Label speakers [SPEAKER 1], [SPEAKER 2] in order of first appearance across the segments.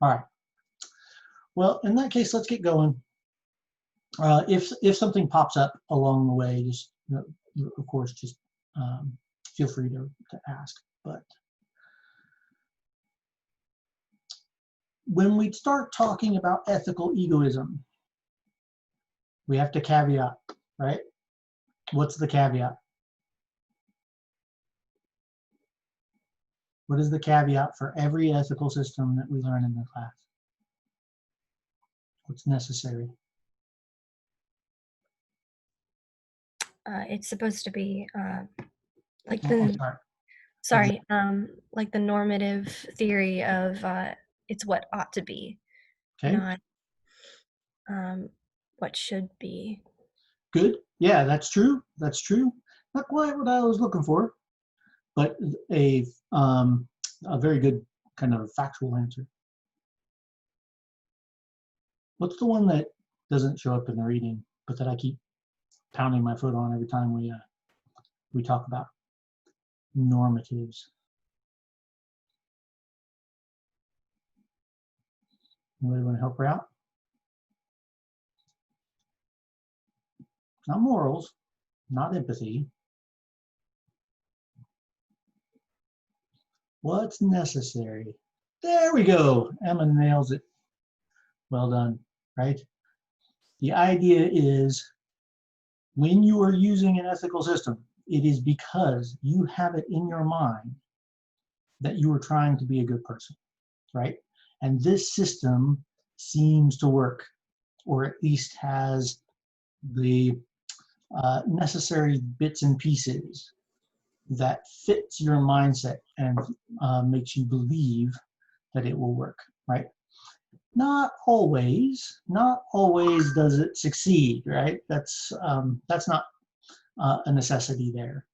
[SPEAKER 1] All right. Well, in that case, let's get going. If something pops up along the way, just of course, just feel free to ask. But when we start talking about ethical egoism, we have to caveat, right? What's the caveat? What is the caveat for every ethical system that we learn in the class? What's necessary?
[SPEAKER 2] It's supposed to be like like the normative theory of it's what ought to be,
[SPEAKER 1] okay.
[SPEAKER 2] Not what should be.
[SPEAKER 1] Good. Yeah, that's true. That's true. Not quite what I was looking for, but a very good kind of factual answer. What's the one that doesn't show up in the reading, but that I keep pounding my foot on every time we talk about normatives? Anybody want to help her out? Not morals, not empathy. What's necessary? There we go. Emma nails it. Well done, right? The idea is when you are using an ethical system, it is because you have it in your mind that you are trying to be a good person, right? And this system seems to work, or at least has the necessary bits and pieces that fits your mindset and makes you believe that it will work, right? Not always does it succeed, right? That's not a necessity there.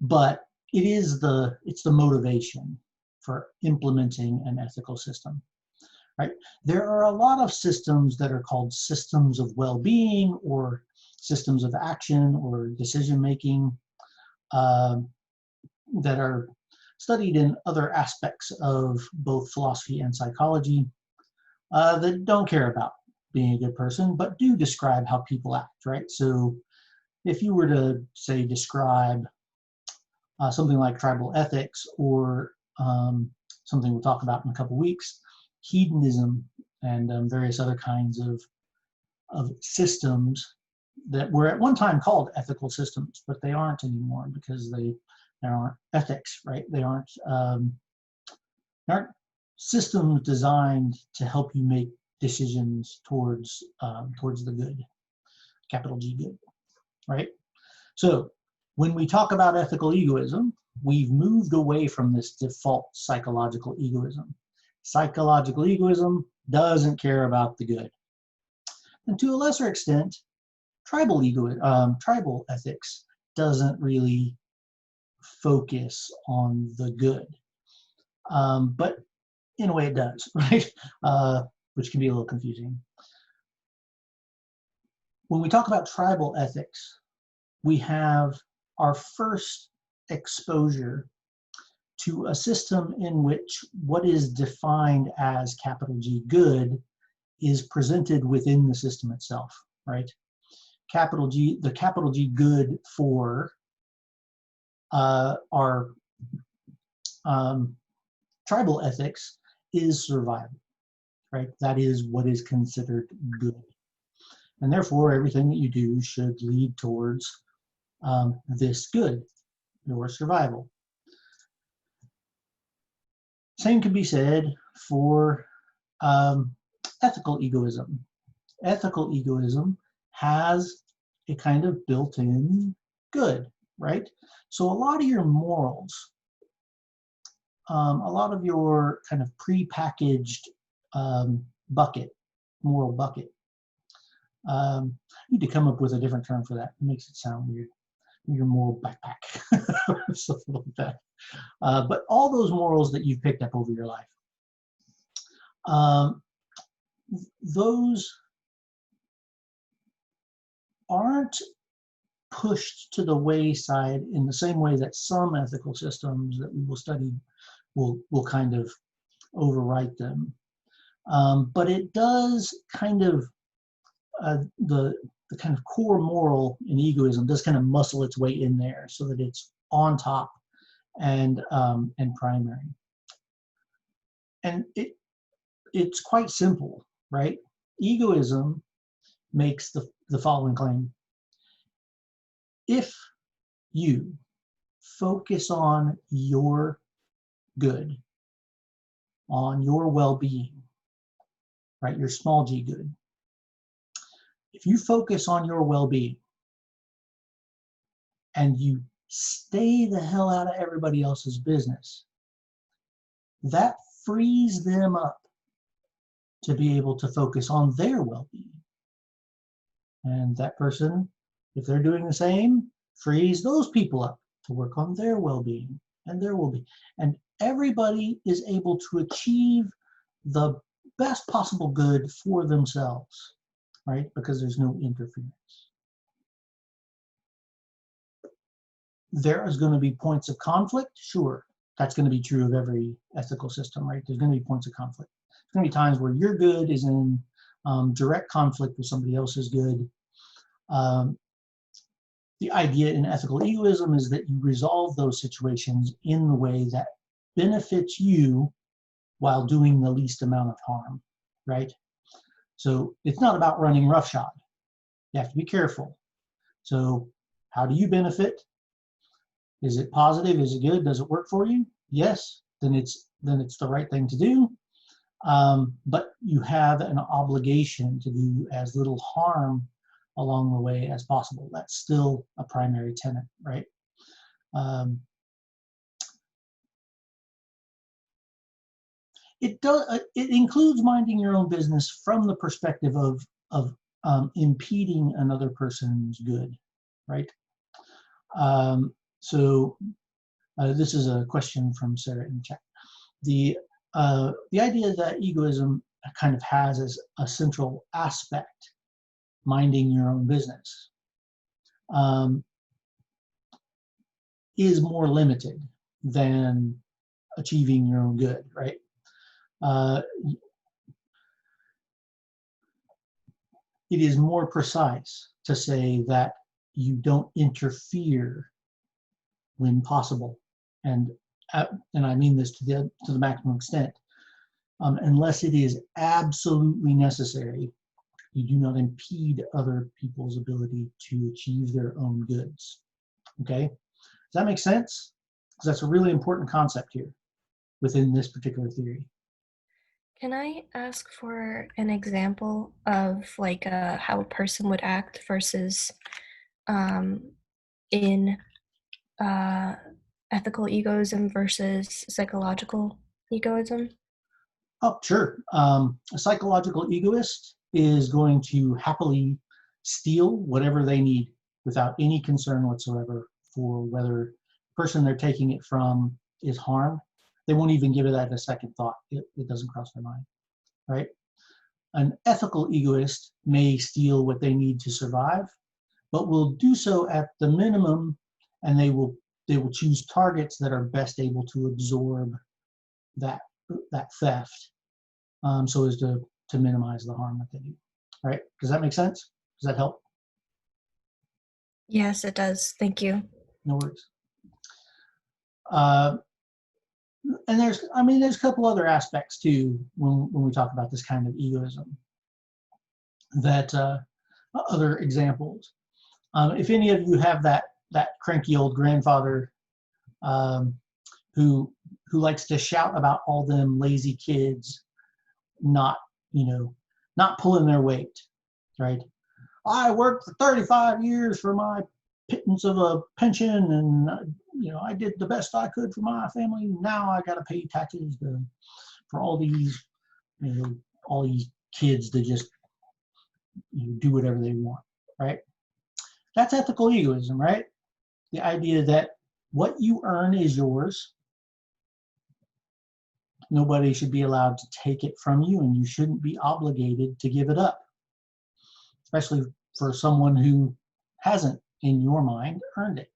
[SPEAKER 1] But it's the motivation for implementing an ethical system, right? There are a lot of systems that are called systems of well-being or systems of action or decision-making that are studied in other aspects of both philosophy and psychology that don't care about being a good person, but do describe how people act, right? So if you were to, say, describe something like tribal ethics or something we'll talk about in a couple weeks, hedonism and various other kinds of systems that were at one time called ethical systems, but they aren't anymore because they aren't ethics, right? They aren't systems designed to help you make decisions towards the good, capital G good, right? So when we talk about ethical egoism, we've moved away from this default psychological egoism. Psychological egoism doesn't care about the good. And to a lesser extent, tribal ethics doesn't really focus on the good. But in a way it does, right? Which can be a little confusing. When we talk about tribal ethics, we have our first exposure to a system in which what is defined as capital G good is presented within the system itself, right? The capital G good for our tribal ethics is survival, right? That is what is considered good. And therefore, everything that you do should lead towards this good, your survival. Same can be said for ethical egoism. Ethical egoism has a kind of built-in good, right? So a lot of your morals, a lot of your kind of pre-packaged moral bucket, I need to come up with a different term for that. It makes it sound weird. Your moral backpack, or something like that. But all those morals that you've picked up over your life, those aren't pushed to the wayside in the same way that some ethical systems that we will study will kind of overwrite them. But it does kind of, the kind of core moral in egoism does kind of muscle its way in there so that it's on top and primary. And it's quite simple, right? Egoism makes the following claim. If you focus on your good, on your well-being, right, your small g good, if you focus on your well-being and you stay the hell out of everybody else's business, that frees them up to be able to focus on their well-being. And that person, if they're doing the same, frees those people up to work on their well-being and their well-being. And everybody is able to achieve the best possible good for themselves, right? Because there's no interference. There is going to be points of conflict, sure. That's going to be true of every ethical system, right? There's going to be points of conflict. There's going to be times where your good is in direct conflict with somebody else's good. The idea in ethical egoism is that you resolve those situations in the way that benefits you while doing the least amount of harm, right? So it's not about running roughshod. You have to be careful. So how do you benefit? Is it positive? Is it good? Does it work for you? Yes, then it's the right thing to do. But you have an obligation to do as little harm along the way as possible. That's still a primary tenet, right? It includes minding your own business from the perspective of impeding another person's good, right? This is a question from Sarah in the chat. The idea that egoism kind of has as a central aspect minding your own business is more limited than achieving your own good, right? It is more precise to say that you don't interfere when possible, and I mean this to the maximum extent. Unless it is absolutely necessary, you do not impede other people's ability to achieve their own goods. Okay, does that make sense? Because that's a really important concept here within this particular theory.
[SPEAKER 2] Can I ask for an example of like how a person would act versus in ethical egoism versus psychological egoism?
[SPEAKER 1] Oh, sure. A psychological egoist is going to happily steal whatever they need without any concern whatsoever for whether the person they're taking it from is harmed. They won't even give it that a second thought. It doesn't cross their mind, right? An ethical egoist may steal what they need to survive, but will do so at the minimum, and they will choose targets that are best able to absorb that theft, so as to minimize the harm that they do. Right? Does that make sense? Does that help?
[SPEAKER 2] Yes, it does. Thank you.
[SPEAKER 1] No worries. And there's a couple other aspects too when we talk about this kind of egoism. That other examples. If any of you have that cranky old grandfather who likes to shout about all them lazy kids not pulling their weight, right? I worked for 35 years for my pittance of a pension, and I did the best I could for my family. Now I got to pay taxes for all these kids to just do whatever they want, right? That's ethical egoism, right? The idea that what you earn is yours. Nobody should be allowed to take it from you, and you shouldn't be obligated to give it up, especially for someone who hasn't, in your mind, earned it.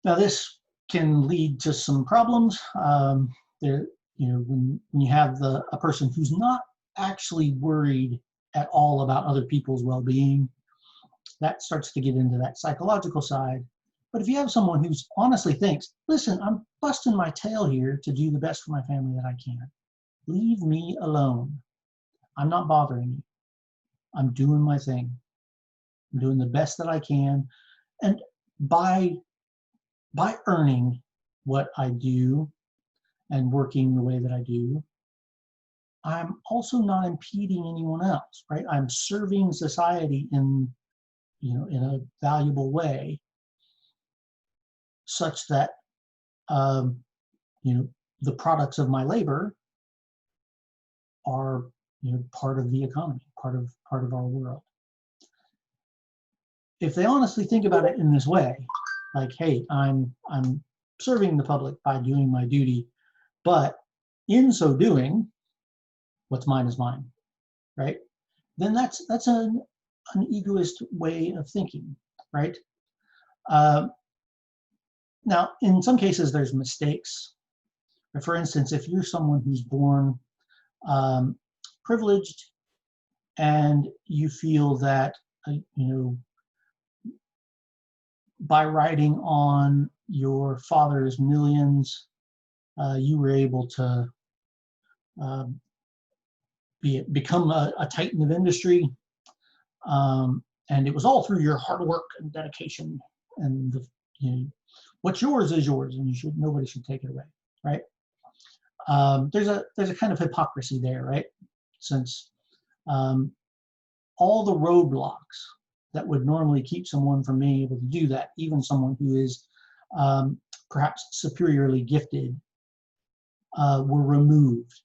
[SPEAKER 1] Now, this can lead to some problems. when you have a person who's not actually worried at all about other people's well-being, that starts to get into that psychological side. But if you have someone who's honestly thinks, listen, I'm busting my tail here to do the best for my family that I can. Leave me alone. I'm not bothering you. I'm doing my thing. I'm doing the best that I can. And by earning what I do and working the way that I do, I'm also not impeding anyone else, right? I'm serving society in a valuable way, such that the products of my labor are part of the economy, part of our world. If they honestly think about it in this way, like, hey, I'm serving the public by doing my duty, but in so doing, what's mine is mine, right? Then that's an egoist way of thinking, right? Now, in some cases, there's mistakes. For instance, if you're someone who's born privileged and you feel that, by riding on your father's millions, you were able to become a titan of industry, and it was all through your hard work and dedication, and what's yours is yours, and nobody should take it away, right? There's a kind of hypocrisy there, right? Since all the roadblocks that would normally keep someone from being able to do that, even someone who is perhaps superiorly gifted, were removed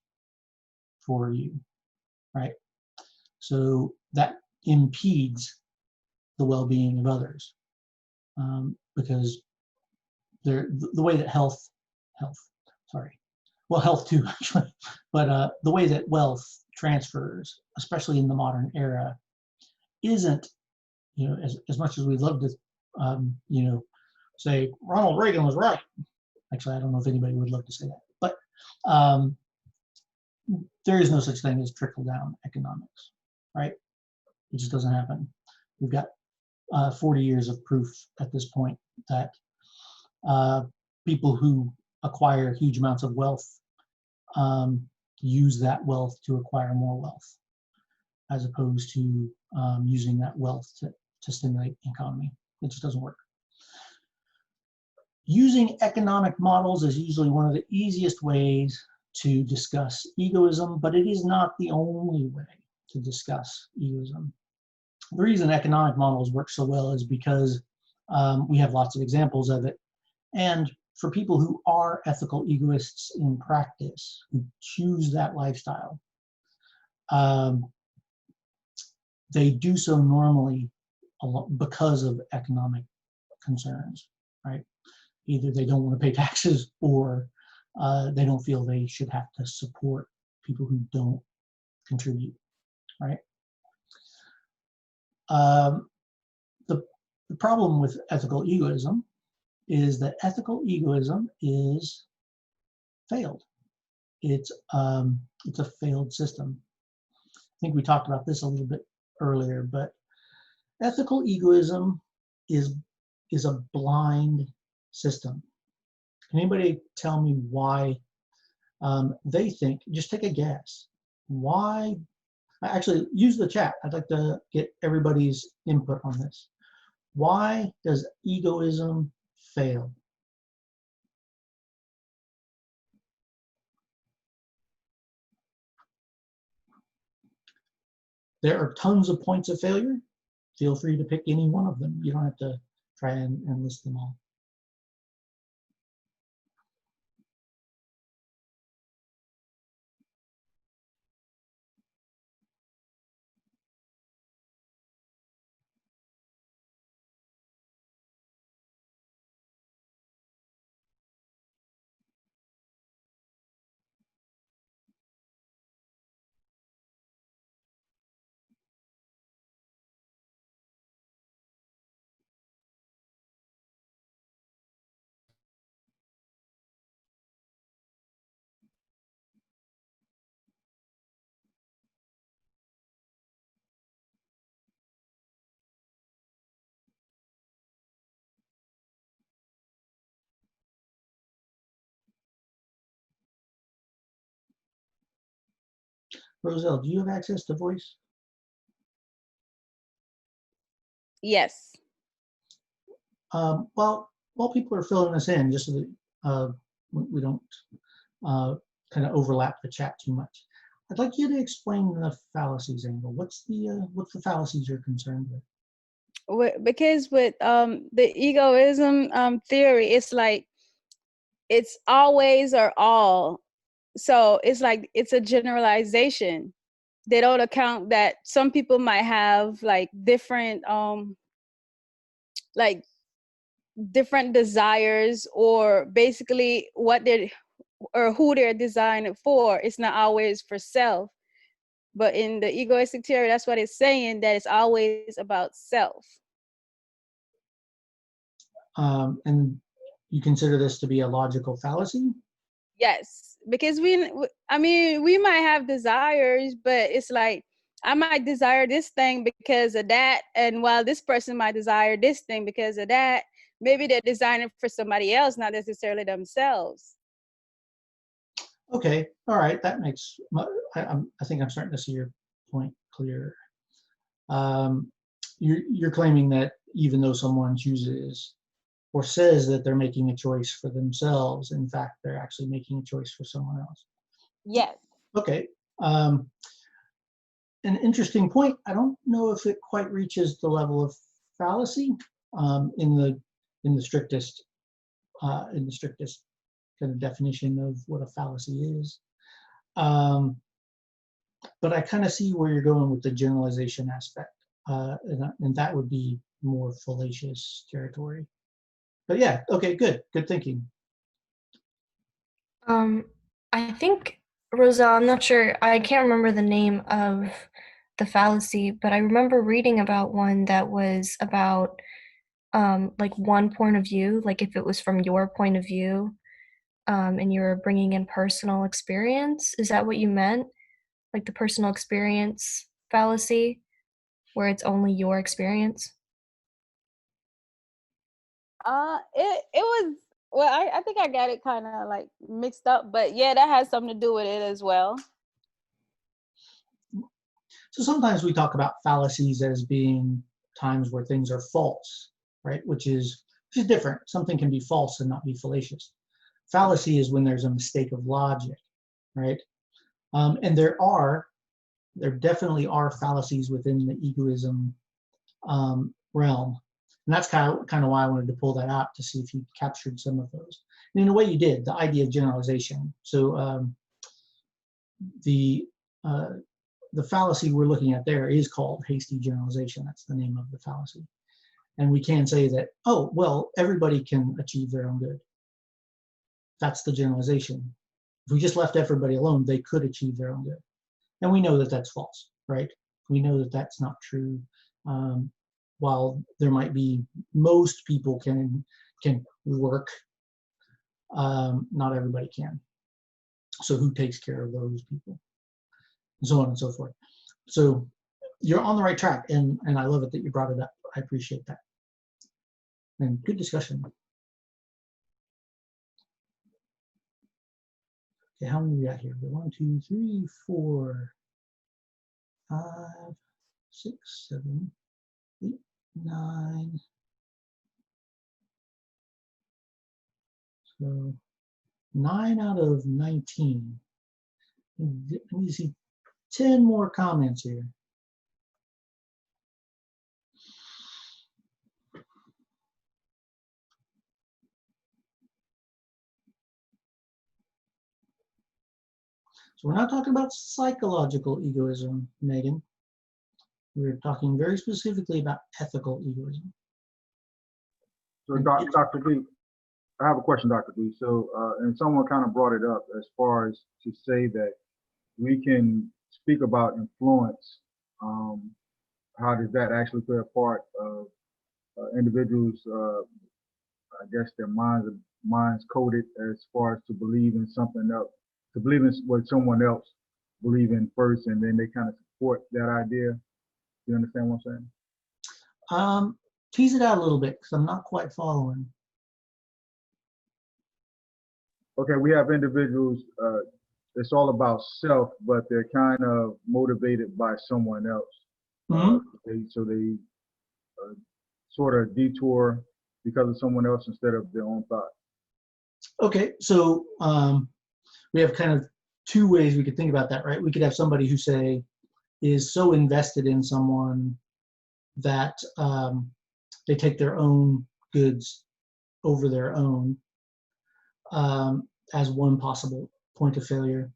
[SPEAKER 1] for you, right? So that impedes the well-being of others, because the way that health too actually, but the way that wealth transfers, especially in the modern era, isn't, as much as we'd love to, say Ronald Reagan was right. Actually, I don't know if anybody would love to say that, but there is no such thing as trickle-down economics, right? It just doesn't happen. We've got 40 years of proof at this point that people who acquire huge amounts of wealth use that wealth to acquire more wealth, as opposed to using that wealth to stimulate the economy. It just doesn't work. Using economic models is usually one of the easiest ways to discuss egoism, but it is not the only way to discuss egoism. The reason economic models work so well is because we have lots of examples of it. And for people who are ethical egoists in practice, who choose that lifestyle, they do so normally because of economic concerns, right? Either they don't want to pay taxes, or they don't feel they should have to support people who don't contribute, right? The problem with ethical egoism is that ethical egoism is failed. It's a failed system. I think we talked about this a little bit earlier, but ethical egoism is a blind system. Can anybody tell me why they think? Just take a guess. Why? Actually, use the chat. I'd like to get everybody's input on this. Why does egoism fail? There are tons of points of failure. Feel free to pick any one of them. You don't have to try and list them all. Roselle, do you have access to voice?
[SPEAKER 3] Yes.
[SPEAKER 1] While people are filling this in, just so that we don't kind of overlap the chat too much, I'd like you to explain the fallacies angle. What's the fallacies you're concerned with?
[SPEAKER 3] Because with the egoism theory, it's like it's always or all. So it's like it's a generalization. They don't account that some people might have like different desires, or basically what they're or who they're designed for. It's not always for self. But in the egoistic theory, that's what it's saying, that it's always about self.
[SPEAKER 1] And you consider this to be a logical fallacy?
[SPEAKER 3] Yes, because we might have desires, but it's like I might desire this thing because of that, and while this person might desire this thing because of that, maybe they're designing for somebody else, not necessarily themselves.
[SPEAKER 1] Okay, all right, that makes, I think I'm starting to see your point clearer. You're claiming that even though someone chooses or says that they're making a choice for themselves, in fact, they're actually making a choice for someone else.
[SPEAKER 3] Yes.
[SPEAKER 1] Okay. An interesting point. I don't know if it quite reaches the level of fallacy in the strictest kind of definition of what a fallacy is. But I kind of see where you're going with the generalization aspect, and that would be more fallacious territory. But yeah, okay, good thinking.
[SPEAKER 2] I think, Roselle, I'm not sure, I can't remember the name of the fallacy, but I remember reading about one that was about like one point of view, like if it was from your point of view, and you're bringing in personal experience. Is that what you meant? Like the personal experience fallacy, where it's only your experience?
[SPEAKER 3] It was, well, I think I got it kind of like mixed up, but yeah, that has something to do with it as well.
[SPEAKER 1] So sometimes we talk about fallacies as being times where things are false, right? Which is different. Something can be false and not be fallacious. Fallacy is when there's a mistake of logic, right? And there definitely are fallacies within the egoism realm. And that's kind of why I wanted to pull that out, to see if you captured some of those. And in a way you did, the idea of generalization. So the fallacy we're looking at there is called hasty generalization. That's the name of the fallacy. And we can say that, oh, well, everybody can achieve their own good. That's the generalization. If we just left everybody alone, they could achieve their own good. And we know that that's false, right? We know that that's not true. While there might be, most people can work, not everybody can. So who takes care of those people? And so on and so forth. So you're on the right track, and I love it that you brought it up. I appreciate that. And good discussion. Okay, how many we got here? 1, 2, 3, 4, 5, 6, 7, 8, 9. So 9 out of 19. I need to see 10 more comments here. So we're not talking about psychological egoism, Megan. We're talking very specifically about ethical egoism.
[SPEAKER 4] So, Dr. D, I have a question, Dr. D. So, and someone kind of brought it up as far as to say that we can speak about influence. How does that actually play a part of individuals? I guess their minds coded as far as to believe in something else, to believe in what someone else believe in first, and then they kind of support that idea. You understand what I'm saying?
[SPEAKER 1] Tease it out a little bit, because I'm not quite following.
[SPEAKER 4] Okay, we have individuals it's all about self, but they're kind of motivated by someone else.
[SPEAKER 1] Mhm.
[SPEAKER 4] So they sort of detour because of someone else instead of their own thought.
[SPEAKER 1] Okay, so we have kind of two ways we could think about that, right? We could have somebody who, say, is so invested in someone that they take their own goods over their own as one possible point of failure.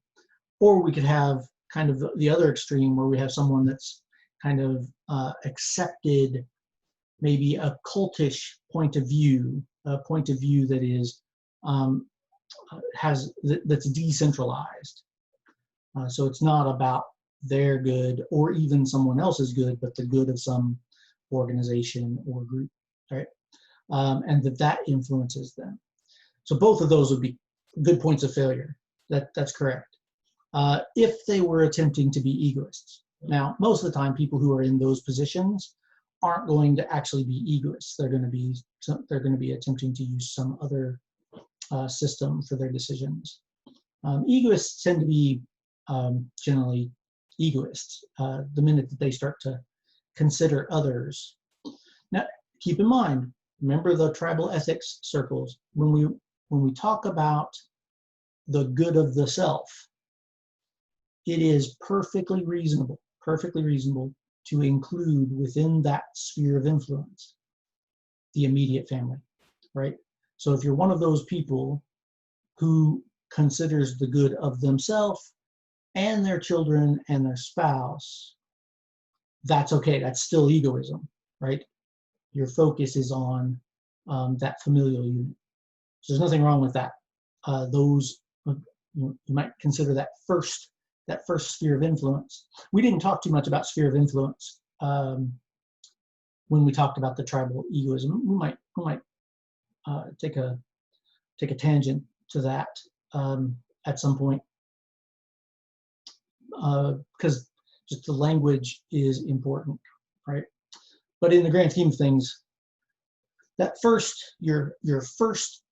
[SPEAKER 1] Or we could have kind of the other extreme where we have someone that's kind of accepted maybe a cultish point of view, a point of view that is that's decentralized. So it's not about their good or even someone else's good, but the good of some organization or group, right? And that influences them. So both of those would be good points of failure. That's correct. If they were attempting to be egoists. Now, most of the time, people who are in those positions aren't going to actually be egoists. They're going to be attempting to use some other system for their decisions. Egoists tend to be generally egoists the minute that they start to consider others. Now, keep in mind, remember the tribal ethics circles. When we talk about the good of the self, it is perfectly reasonable to include within that sphere of influence the immediate family, right? So if you're one of those people who considers the good of themselves and their children and their spouse, that's okay. That's still egoism, right? Your focus is on that familial unit. So there's nothing wrong with that. You might consider that first sphere of influence. We didn't talk too much about sphere of influence when we talked about the tribal egoism. We might take a tangent to that at some point, because just the language is important, right? But in the grand scheme of things, that your first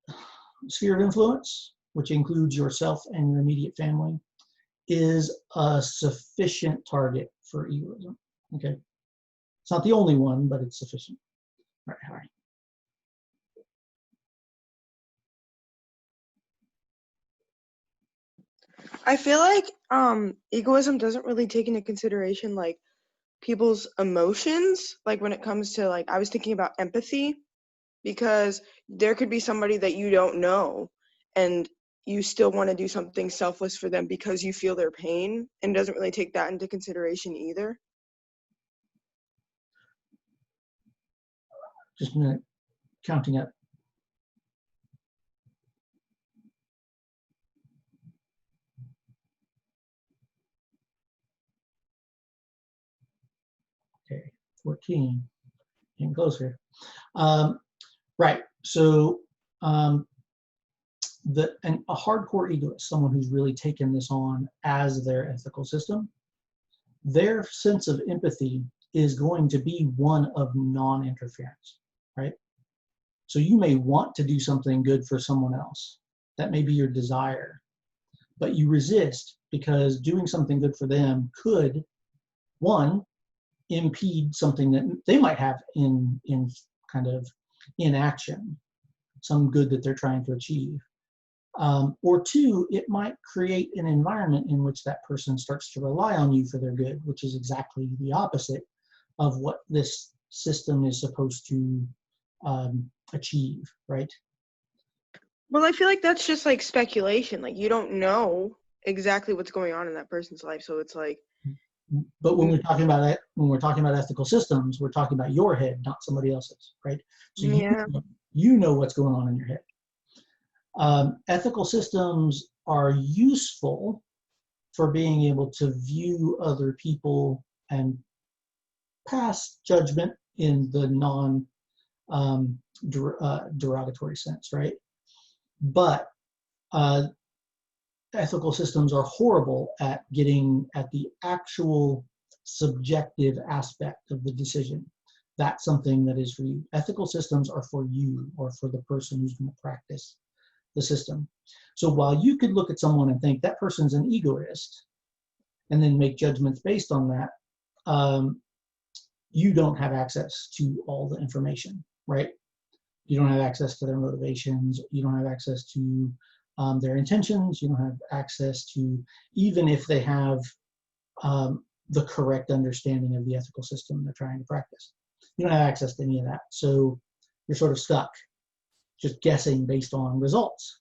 [SPEAKER 1] sphere of influence, which includes yourself and your immediate family, is a sufficient target for egoism. Okay, it's not the only one, but it's sufficient. All right.
[SPEAKER 5] I feel like egoism doesn't really take into consideration like people's emotions. Like when it comes to like, I was thinking about empathy, because there could be somebody that you don't know and you still want to do something selfless for them because you feel their pain, and doesn't really take that into consideration either.
[SPEAKER 1] Just a minute, counting up. Okay, 14, getting closer. Right, so a hardcore egoist, someone who's really taken this on as their ethical system, their sense of empathy is going to be one of non-interference, right? So you may want to do something good for someone else. That may be your desire, but you resist because doing something good for them could, one, impede something that they might have in kind of inaction, some good that they're trying to achieve. Or two, it might create an environment in which that person starts to rely on you for their good, which is exactly the opposite of what this system is supposed to achieve, right?
[SPEAKER 5] Well, I feel like that's just like speculation. Like you don't know exactly what's going on in that person's life, so it's like.
[SPEAKER 1] But when we're talking about ethical systems, we're talking about your head, not somebody else's, right? So
[SPEAKER 5] Yeah.
[SPEAKER 1] you know what's going on in your head. Ethical systems are useful for being able to view other people and pass judgment in the derogatory sense, right? But ethical systems are horrible at getting at the actual subjective aspect of the decision. That's something that is for you. Ethical systems are for you or for the person who's going to practice the system. So while you could look at someone and think that person's an egoist, and then make judgments based on that, you don't have access to all the information, right? You don't have access to their motivations. You don't have access to their intentions. You don't have access to, even if they have the correct understanding of the ethical system they're trying to practice. You don't have access to any of that. So you're sort of stuck just guessing based on results.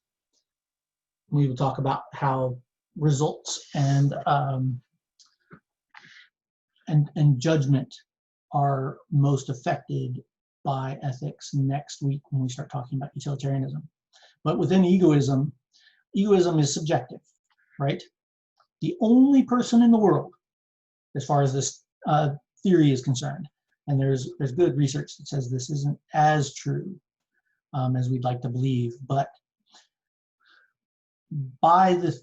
[SPEAKER 1] We will talk about how results and judgment are most affected by ethics next week when we start talking about utilitarianism. But within egoism, egoism is subjective, right? The only person in the world, as far as this theory is concerned, and there's good research that says this isn't as true as we'd like to believe, but by the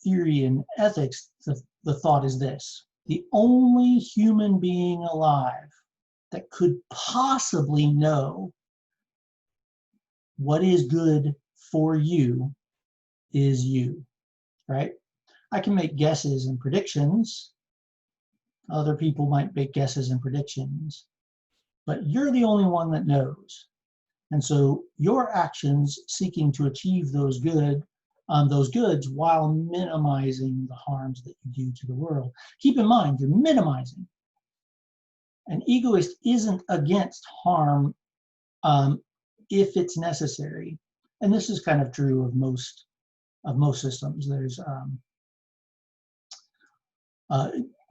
[SPEAKER 1] theory in ethics, the thought is this: the only human being alive that could possibly know what is good for you is you, right? I can make guesses and predictions. Other people might make guesses and predictions, but you're the only one that knows. And so your actions seeking to achieve those goods while minimizing the harms that you do to the world. Keep in mind, you're minimizing. An egoist isn't against harm if it's necessary. And this is kind of true of most systems. There's,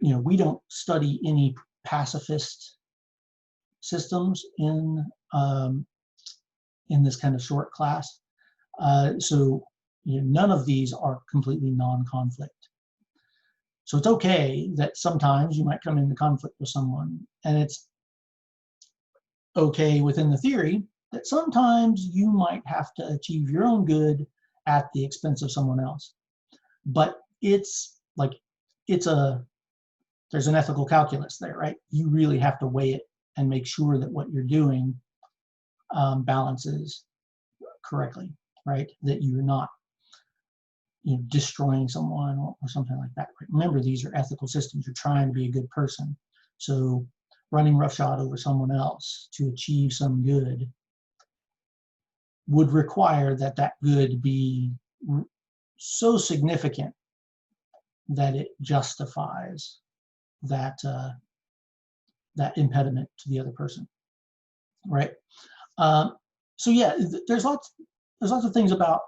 [SPEAKER 1] we don't study any pacifist systems in this kind of short class. So none of these are completely non-conflict. So it's okay that sometimes you might come into conflict with someone, and it's okay within the theory that sometimes you might have to achieve your own good at the expense of someone else. But there's an ethical calculus there, right? You really have to weigh it and make sure that what you're doing balances correctly, right? That you're not destroying someone or something like that. Right? Remember, these are ethical systems. You're trying to be a good person. So running roughshod over someone else to achieve some good would require that good be so significant that it justifies that impediment to the other person, right? So yeah, there's lots of things about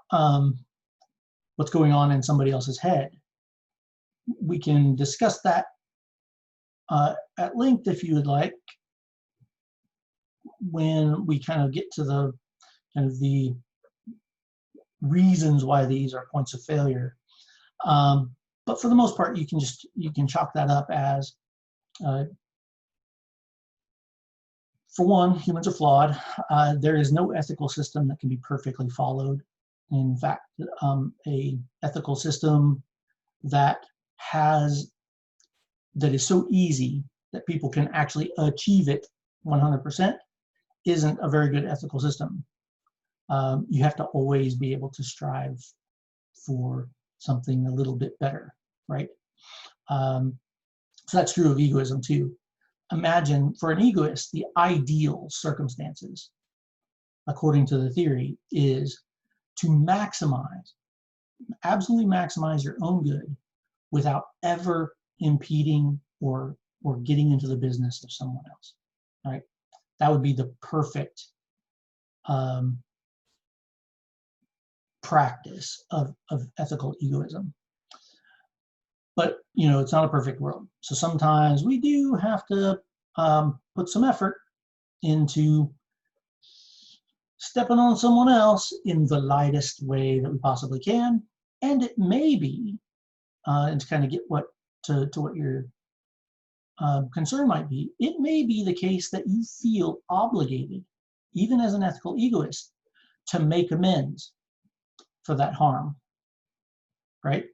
[SPEAKER 1] what's going on in somebody else's head. We can discuss that at length if you would like, when we kind of get to the reasons why these are points of failure. But for the most part, you can chalk that up as, for one, humans are flawed. There is no ethical system that can be perfectly followed. In fact, a ethical system that is so easy that people can actually achieve it 100% isn't a very good ethical system. You have to always be able to strive for something a little bit better, right? So that's true of egoism too. Imagine, for an egoist, the ideal circumstances, according to the theory, is to absolutely maximize your own good without ever impeding or getting into the business of someone else, right? That would be the perfect practice of ethical egoism. But it's not a perfect world. So sometimes we do have to put some effort into stepping on someone else in the lightest way that we possibly can. And it may be, and to kind of get to what your concern might be, it may be the case that you feel obligated, even as an ethical egoist, to make amends for that harm, right?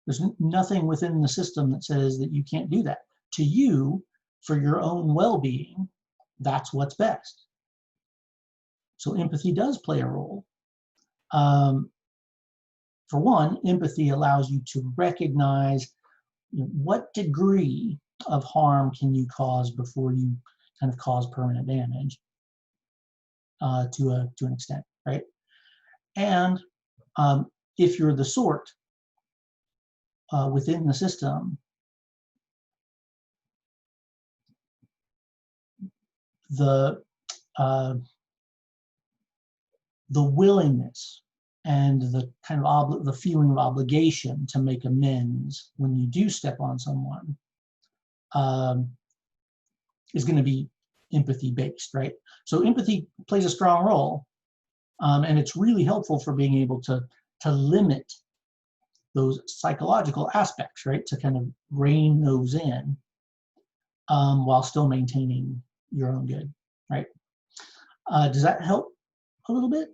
[SPEAKER 1] There's nothing within the system that says that you can't do that. To you, for your own well-being, that's what's best. So empathy does play a role For one, empathy allows you to recognize what degree of harm can you cause before you kind of cause permanent damage to an extent, right? And if you're the sort within the system, the willingness and the kind of the feeling of obligation to make amends when you do step on someone is going to be empathy based, right? So empathy plays a strong role, and it's really helpful for being able to limit those psychological aspects, right? To kind of rein those in while still maintaining your own good, right? Does that help a little bit?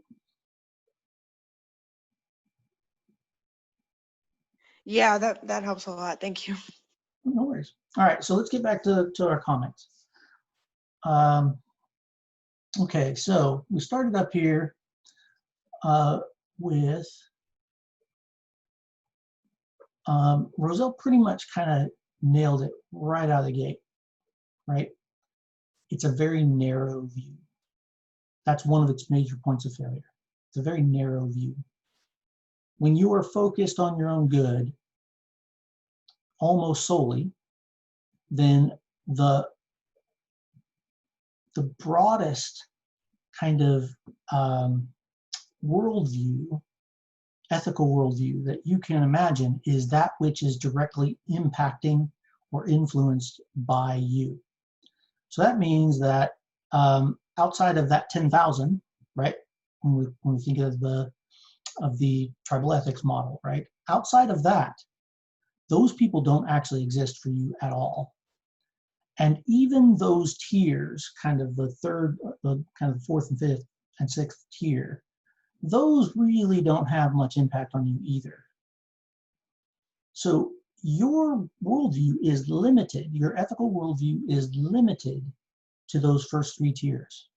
[SPEAKER 5] Yeah, that helps a lot. Thank you.
[SPEAKER 1] No worries. All right, so let's get back to our comments. Okay, so we started up here with Roselle pretty much kind of nailed it right out of the gate, right? It's a very narrow view. That's one of its major points of failure. It's a very narrow view. When you are focused on your own good almost solely, then the broadest kind of worldview, ethical worldview that you can imagine is that which is directly impacting or influenced by you. So that means that outside of that 10,000, right? When we think of the tribal ethics model, right? Outside of that, those people don't actually exist for you at all. And even those tiers, kind of the third, the kind of fourth and fifth and sixth tier, those really don't have much impact on you either. So your worldview is limited, your ethical worldview is limited to those first three tiers.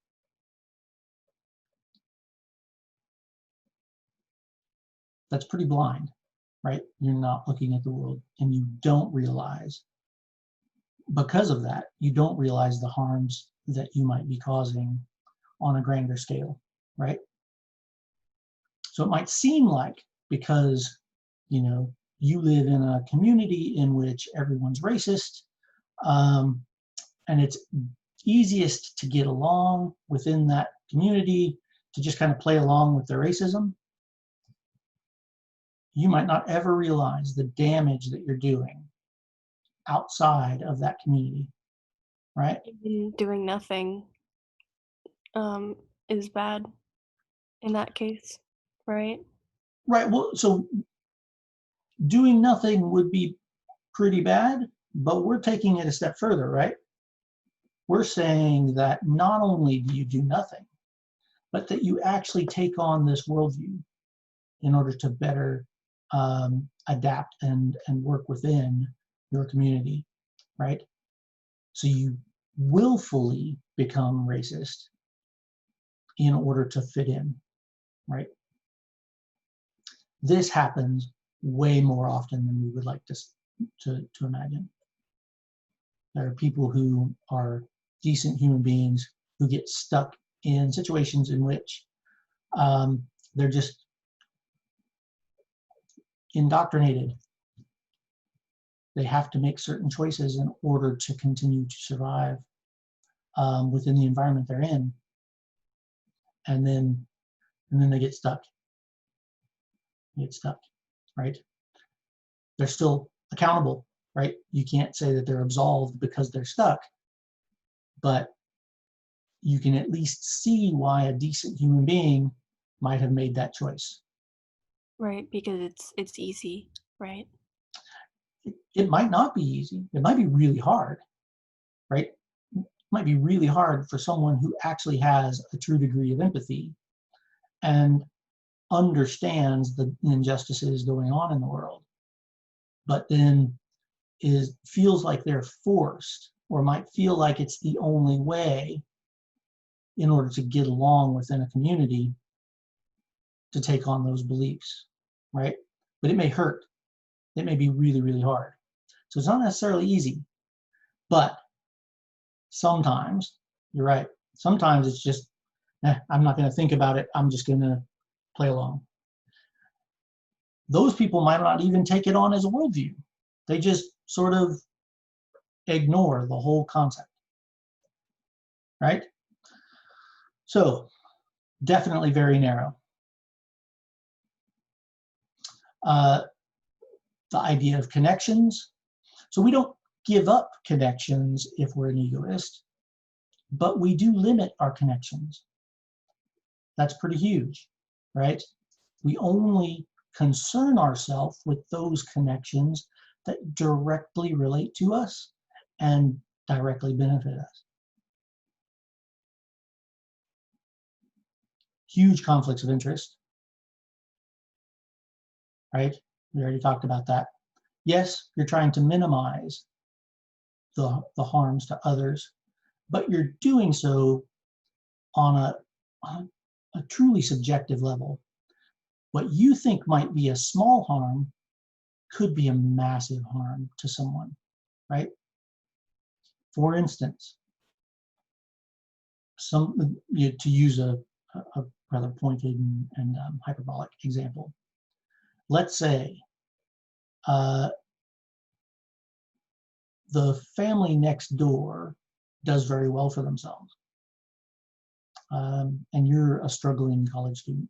[SPEAKER 1] That's pretty blind, right? You're not looking at the world, and you don't realize, because of that, you don't realize the harms that you might be causing on a grander scale, right? So it might seem like, because you live in a community in which everyone's racist, and it's easiest to get along within that community to just kind of play along with their racism, you might not ever realize the damage that you're doing outside of that community, right?
[SPEAKER 2] Even doing nothing is bad in that case, right?
[SPEAKER 1] Right, well, so doing nothing would be pretty bad, but we're taking it a step further, right? We're saying that not only do you do nothing, but that you actually take on this worldview in order to better adapt and work within your community, right? So you willfully become racist in order to fit in, right? This happens way more often than we would like to imagine. There are people who are decent human beings who get stuck in situations in which they're just indoctrinated. They have to make certain choices in order to continue to survive within the environment they're in, and then they get stuck. Right? They're still accountable, right? You can't say that they're absolved because they're stuck, but you can at least see why a decent human being might have made that choice.
[SPEAKER 2] Right, because it's easy, right?
[SPEAKER 1] It might not be easy. It might be really hard, right? It might be really hard for someone who actually has a true degree of empathy and understands the injustices going on in the world, but then feels like they're forced, or might feel like it's the only way in order to get along within a community, to take on those beliefs, right? But it may hurt. It may be really, really hard. So it's not necessarily easy, but sometimes, you're right, sometimes it's just, I'm not going to think about it. I'm just going to play along. Those people might not even take it on as a worldview. They just sort of ignore the whole concept, right? So definitely very narrow. The idea of connections. So we don't give up connections if we're an egoist, but we do limit our connections. That's pretty huge, right? We only concern ourselves with those connections that directly relate to us and directly benefit us. Huge conflicts of interest, right? We already talked about that. Yes, you're trying to minimize the harms to others, but you're doing so on a truly subjective level. What you think might be a small harm could be a massive harm to someone, right? For instance, to use a rather pointed and hyperbolic example, let's say the family next door does very well for themselves, and you're a struggling college student.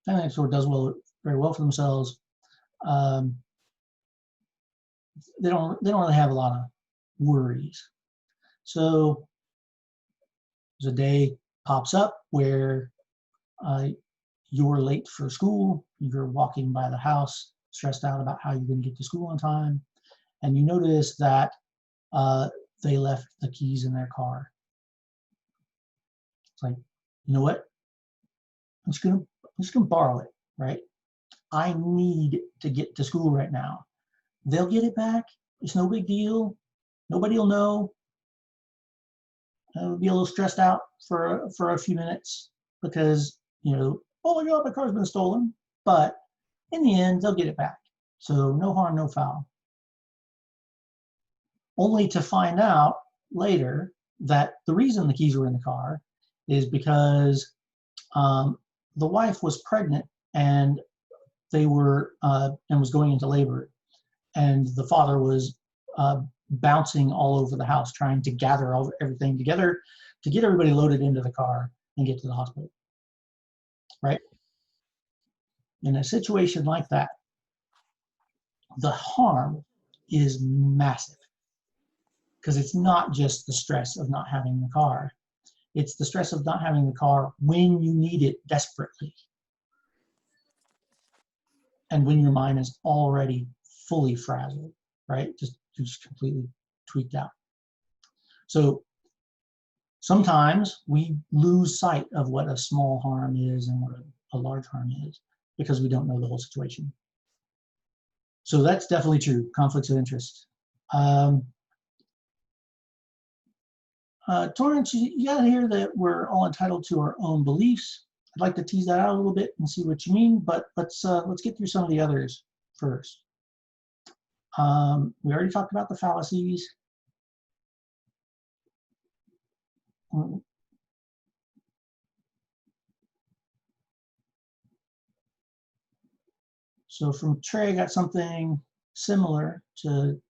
[SPEAKER 1] Family next door does very well for themselves. They don't really have a lot of worries. So there's a day pops up where you're late for school. You're walking by the house, stressed out about how you're going to get to school on time, and you notice that they left the keys in their car. It's like, you know what? I'm just gonna borrow it, right? I need to get to school right now. They'll get it back. It's no big deal. Nobody will know. I'll be a little stressed out for a few minutes because, you know, oh my God, my car's been stolen. But in the end, they'll get it back. So no harm, no foul. Only to find out later that the reason the keys were in the car is because the wife was pregnant and they were and was going into labor, and the father was bouncing all over the house trying to gather everything together to get everybody loaded into the car and get to the hospital, right? In a situation like that, the harm is massive because it's not just the stress of not having the car. It's the stress of not having the car when you need it desperately. And when your mind is already fully frazzled, right? Just completely tweaked out. So sometimes we lose sight of what a small harm is and what a large harm is because we don't know the whole situation. So that's definitely true, conflicts of interest. Torrance, you got here that we're all entitled to our own beliefs. I'd like to tease that out a little bit and see what you mean, but let's get through some of the others first. We already talked about the fallacies. So from Trey, I got something similar to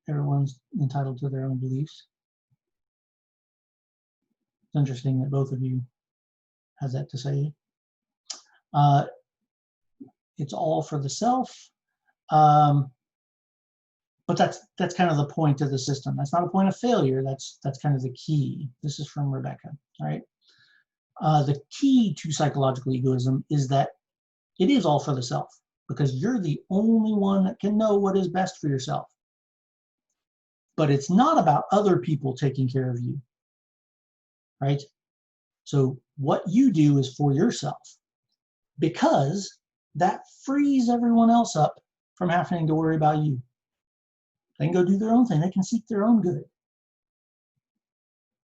[SPEAKER 1] everyone's entitled to their own beliefs. It's interesting that both of you has that to say. It's all for the self. But that's kind of the point of the system. That's not a point of failure. That's kind of the key. This is from Rebecca, all right? The key to psychological egoism is that it is all for the self because you're the only one that can know what is best for yourself. But it's not about other people taking care of you, right? So what you do is for yourself because that frees everyone else up from having to worry about you. They can go do their own thing. They can seek their own good.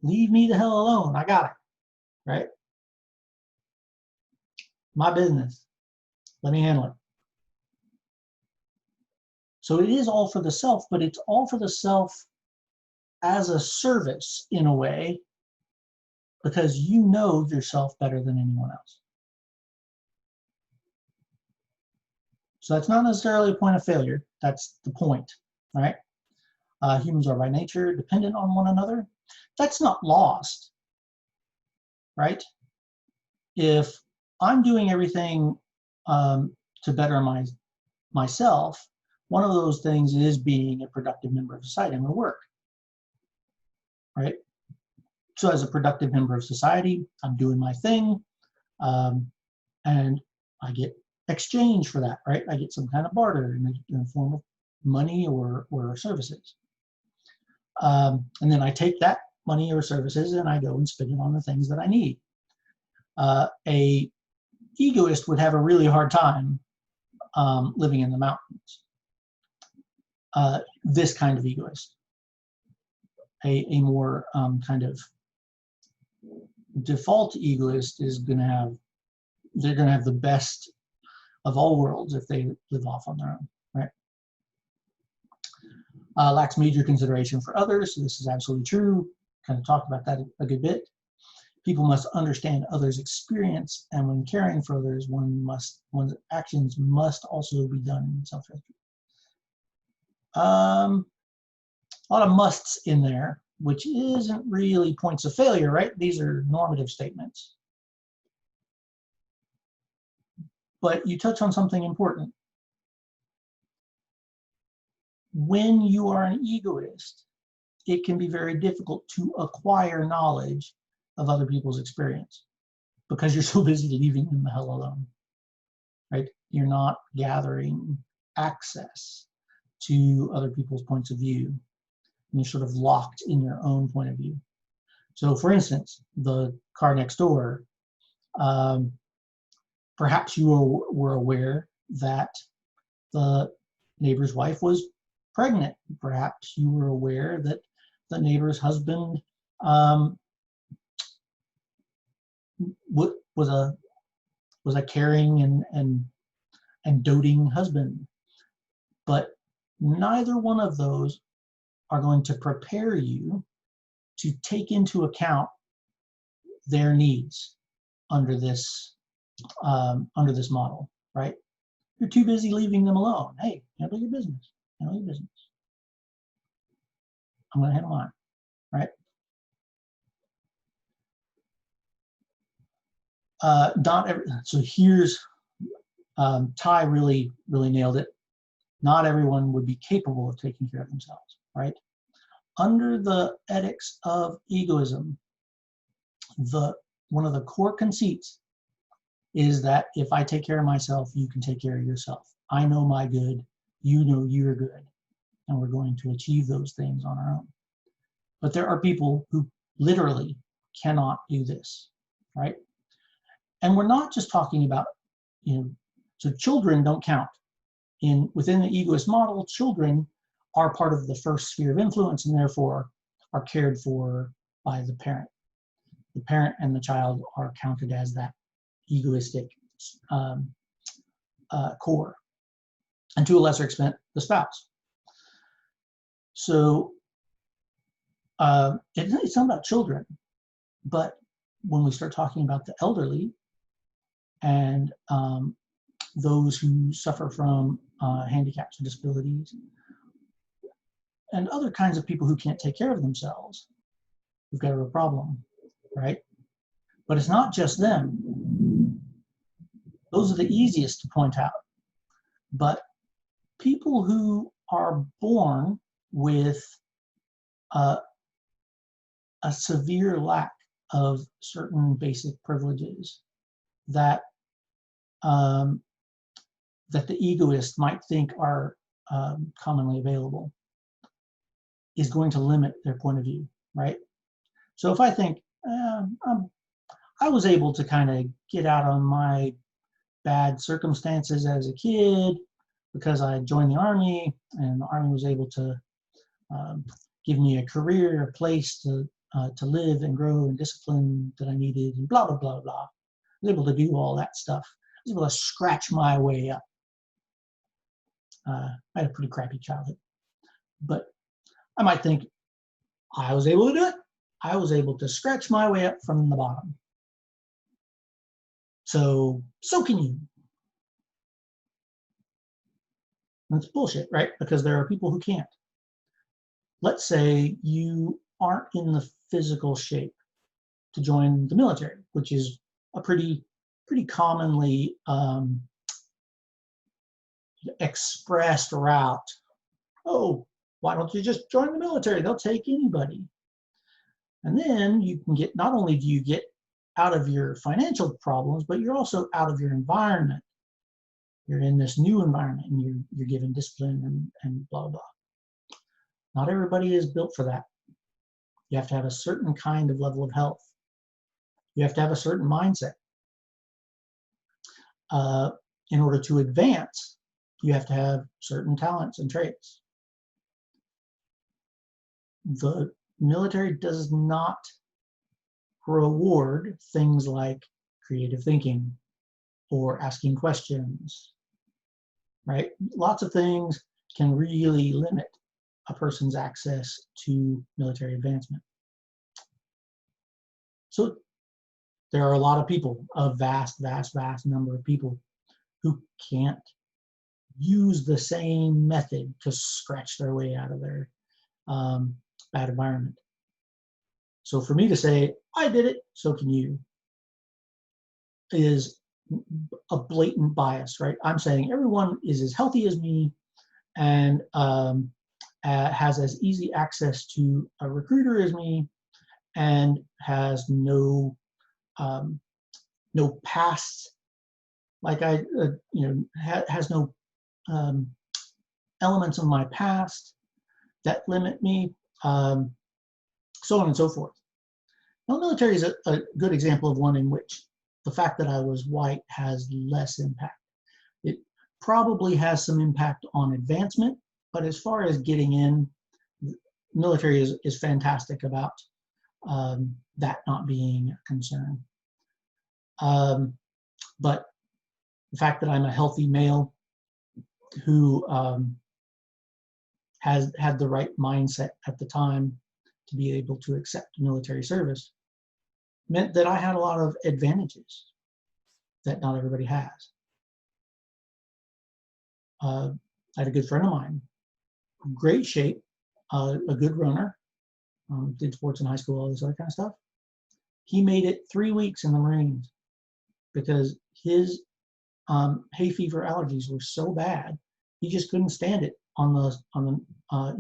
[SPEAKER 1] Leave me the hell alone. I got it, right? My business. Let me handle it. So it is all for the self, but it's all for the self as a service in a way, because you know yourself better than anyone else. So that's not necessarily a point of failure. That's the point, right? Humans are by nature dependent on one another. That's not lost, right? If I'm doing everything to better myself, one of those things is being a productive member of society. I'm going to work, right? So as a productive member of society, I'm doing my thing, and I get exchange for that, right? I get some kind of barter in the form of money or services. And then I take that money or services and I go and spend it on the things that I need. A egoist would have a really hard time living in the mountains. This kind of egoist, a more kind of default egoist is going to have, they're going to have the best of all worlds if they live off on their own, right? Lacks major consideration for others. So this is absolutely true. Kind of talked about that a good bit. People must understand others' experience, and when caring for others, one's actions must also be done in self-interest. A lot of musts in there, which isn't really points of failure, right? These are normative statements. But you touch on something important. When you are an egoist, it can be very difficult to acquire knowledge of other people's experience because you're so busy leaving them the hell alone, right? You're not gathering access to other people's points of view, and you're sort of locked in your own point of view. So for instance, the car next door, perhaps you were aware that the neighbor's wife was pregnant. Perhaps you were aware that the neighbor's husband was a caring and doting husband. But neither one of those are going to prepare you to take into account their needs under this model, right? You're too busy leaving them alone. Hey, handle your business. Handle your business. I'm going to handle mine, right? So here's Ty really nailed it. Not everyone would be capable of taking care of themselves, right? Under the ethics of egoism, one of the core conceits is that if I take care of myself, you can take care of yourself. I know my good, you know you're good, and we're going to achieve those things on our own. But there are people who literally cannot do this, right? And we're not just talking about, so children don't count. Within the egoist model, children are part of the first sphere of influence and therefore are cared for by the parent. The parent and the child are counted as that egoistic core, and to a lesser extent, the spouse. So it's not about children, but when we start talking about the elderly and those who suffer from handicaps or disabilities, and other kinds of people who can't take care of themselves, we've got a real problem, right? But it's not just them. Those are the easiest to point out. But people who are born with a severe lack of certain basic privileges that that the egoist might think are commonly available is going to limit their point of view, right? So if I think I was able to kind of get out on my bad circumstances as a kid because I joined the Army, and the Army was able to give me a career, a place to live and grow and discipline that I needed, and blah, blah, blah, blah. I was able to do all that stuff was able to scratch my way up. I had a pretty crappy childhood, but I might think I was able to do it. I was able to scratch my way up from the bottom. So can you. That's bullshit, right? Because there are people who can't. Let's say you aren't in the physical shape to join the military, which is a pretty commonly expressed route. Oh, why don't you just join the military? They'll take anybody. And then you can get, not only do you get out of your financial problems, but you're also out of your environment. You're in this new environment and you're given discipline and blah, blah. Not everybody is built for that. You have to have a certain kind of level of health. You have to have a certain mindset. In order to advance, you have to have certain talents and traits. The military does not reward things like creative thinking or asking questions, right? Lots of things can really limit a person's access to military advancement. So there are a lot of people, a vast number of people who can't use the same method to scratch their way out of their bad environment. So for me to say, I did it, so can you, is a blatant bias, right? I'm saying everyone is as healthy as me and has as easy access to a recruiter as me and has no past, like has no elements of my past that limit me, so on and so forth. Now, the military is a good example of one in which the fact that I was white has less impact. It probably has some impact on advancement, but as far as getting in, the military is fantastic about that not being a concern. But the fact that I'm a healthy male who has had the right mindset at the time to be able to accept military service meant that I had a lot of advantages that not everybody has. I had a good friend of mine, great shape, a good runner, did sports in high school, all this other kind of stuff. He made it 3 weeks in the Marines because his hay fever allergies were so bad, he just couldn't stand it on the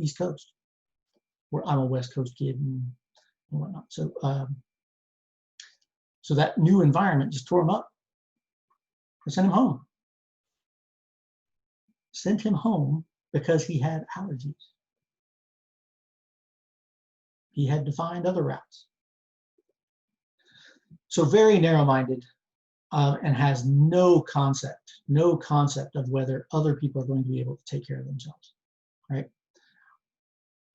[SPEAKER 1] East Coast, where I'm a West Coast kid and whatnot. So that new environment just tore him up. I sent him home. Sent him home because he had allergies. He had to find other routes. So very narrow-minded and has no concept of whether other people are going to be able to take care of themselves, right?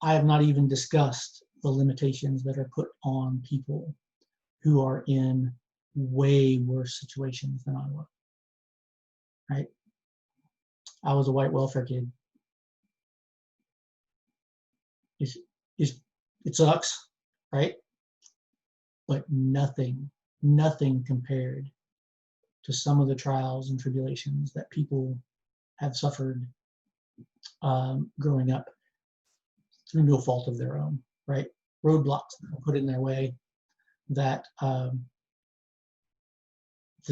[SPEAKER 1] I have not even discussed the limitations that are put on people who are in way worse situations than I was, right? I was a white welfare kid. It sucks, right? But nothing compared to some of the trials and tribulations that people have suffered growing up through no fault of their own, right? Roadblocks put in their way that that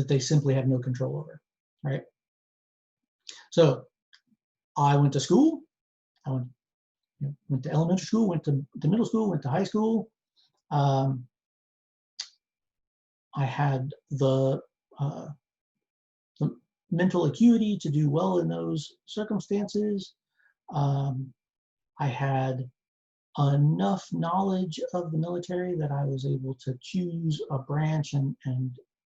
[SPEAKER 1] they simply have no control over, right? So I went to school. I went to elementary school, went to middle school, went to high school. I had the mental acuity to do well in those circumstances. I had enough knowledge of the military that I was able to choose a branch and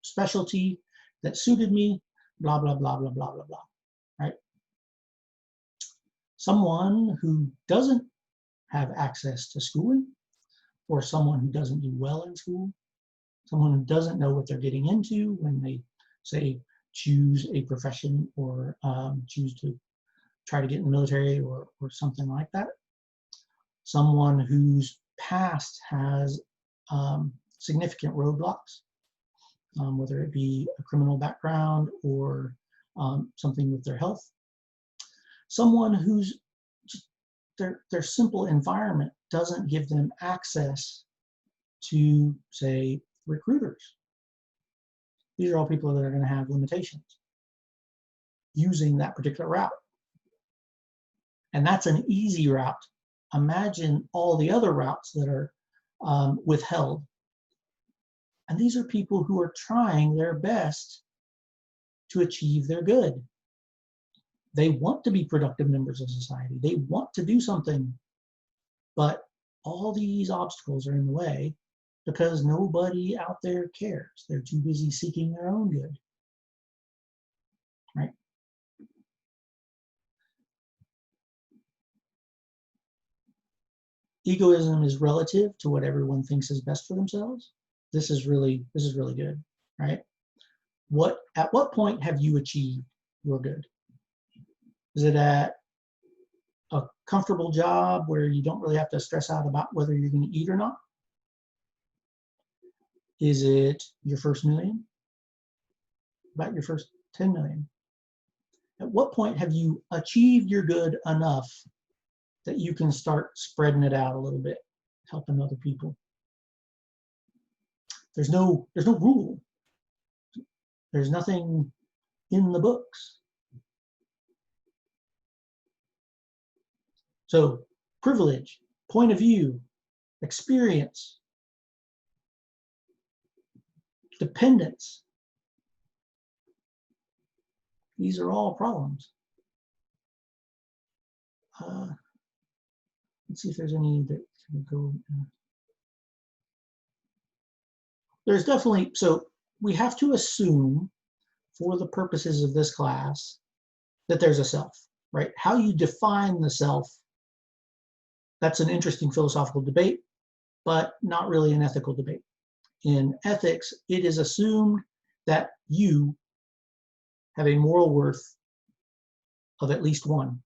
[SPEAKER 1] specialty that suited me, blah, blah, blah, blah, blah, blah, blah, right? Someone who doesn't have access to schooling, or someone who doesn't do well in school, someone who doesn't know what they're getting into when they say choose a profession or choose to try to get in the military or something like that. Someone whose past has significant roadblocks, whether it be a criminal background or something with their health. Someone whose their simple environment doesn't give them access to, say, recruiters. These are all people that are going to have limitations using that particular route. And that's an easy route. Imagine all the other routes that are withheld. And these are people who are trying their best to achieve their good. They want to be productive members of society. They want to do something, but all these obstacles are in the way because nobody out there cares. They're too busy seeking their own good, right? Egoism is relative to what everyone thinks is best for themselves. This is really good, right? At what point have you achieved your good? Is it at a comfortable job where you don't really have to stress out about whether you're going to eat or not? Is it your first million? About your first 10 million? At what point have you achieved your good enough that you can start spreading it out a little bit, helping other people? There's no rule. There's nothing in the books. So privilege, point of view, experience, dependence. These are all problems. Let's see if there's any that can go. There's definitely, so we have to assume for the purposes of this class that there's a self, right? How you define the self, that's an interesting philosophical debate, but not really an ethical debate. In ethics, it is assumed that you have a moral worth of at least one,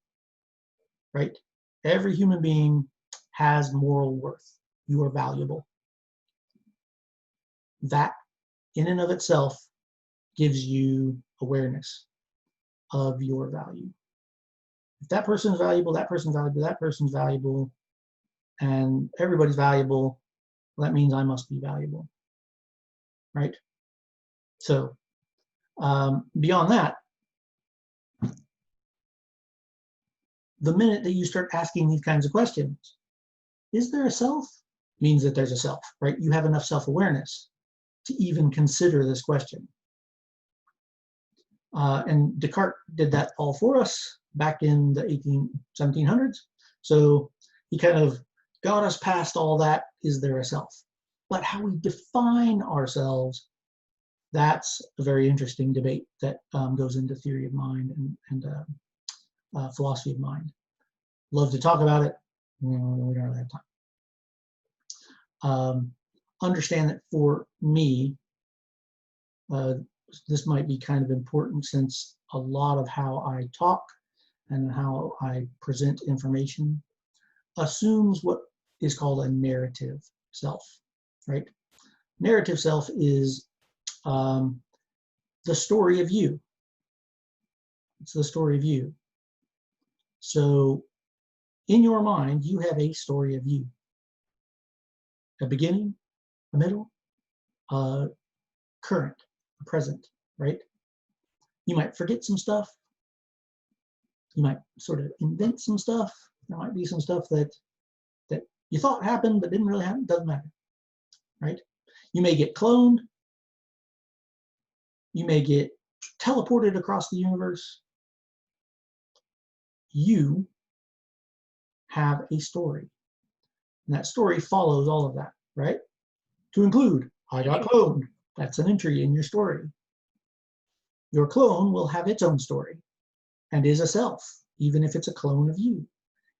[SPEAKER 1] right? Every human being has moral worth. You are valuable. That in and of itself gives you awareness of your value. If that person's valuable, that person's valuable, that person's valuable, and everybody's valuable, well, that means I must be valuable, right? So beyond that, the minute that you start asking these kinds of questions, is there a self? Means that there's a self, right? You have enough self-awareness to even consider this question. And Descartes did that all for us back in the 1700s. So he kind of got us past all that, is there a self? But how we define ourselves, that's a very interesting debate that goes into theory of mind and philosophy of mind. Love to talk about it. We don't really have time. Understand that for me, this might be kind of important since a lot of how I talk and how I present information assumes what is called a narrative self, right? Narrative self is the story of you. It's the story of you. So in your mind, you have a story of you. A beginning, a middle, a current, a present, right? You might forget some stuff. You might sort of invent some stuff. There might be some stuff that you thought happened but didn't really happen. Doesn't matter, right? You may get cloned. You may get teleported across the universe. You have a story. And that story follows all of that, right? To include, I got cloned. That's an entry in your story. Your clone will have its own story and is a self, even if it's a clone of you,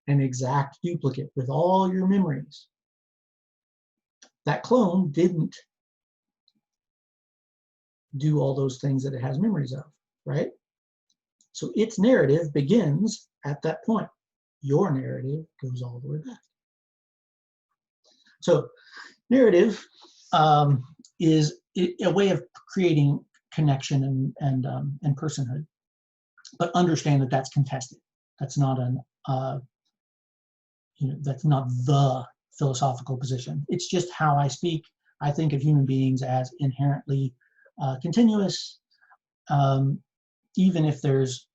[SPEAKER 1] an exact duplicate with all your memories. That clone didn't do all those things that it has memories of, right? So its narrative begins at that point. Your narrative goes all the way back. So narrative is a way of creating connection and personhood, but understand that that's contested. That's not that's not the philosophical position. It's just how I speak. I think of human beings as inherently continuous, even if there's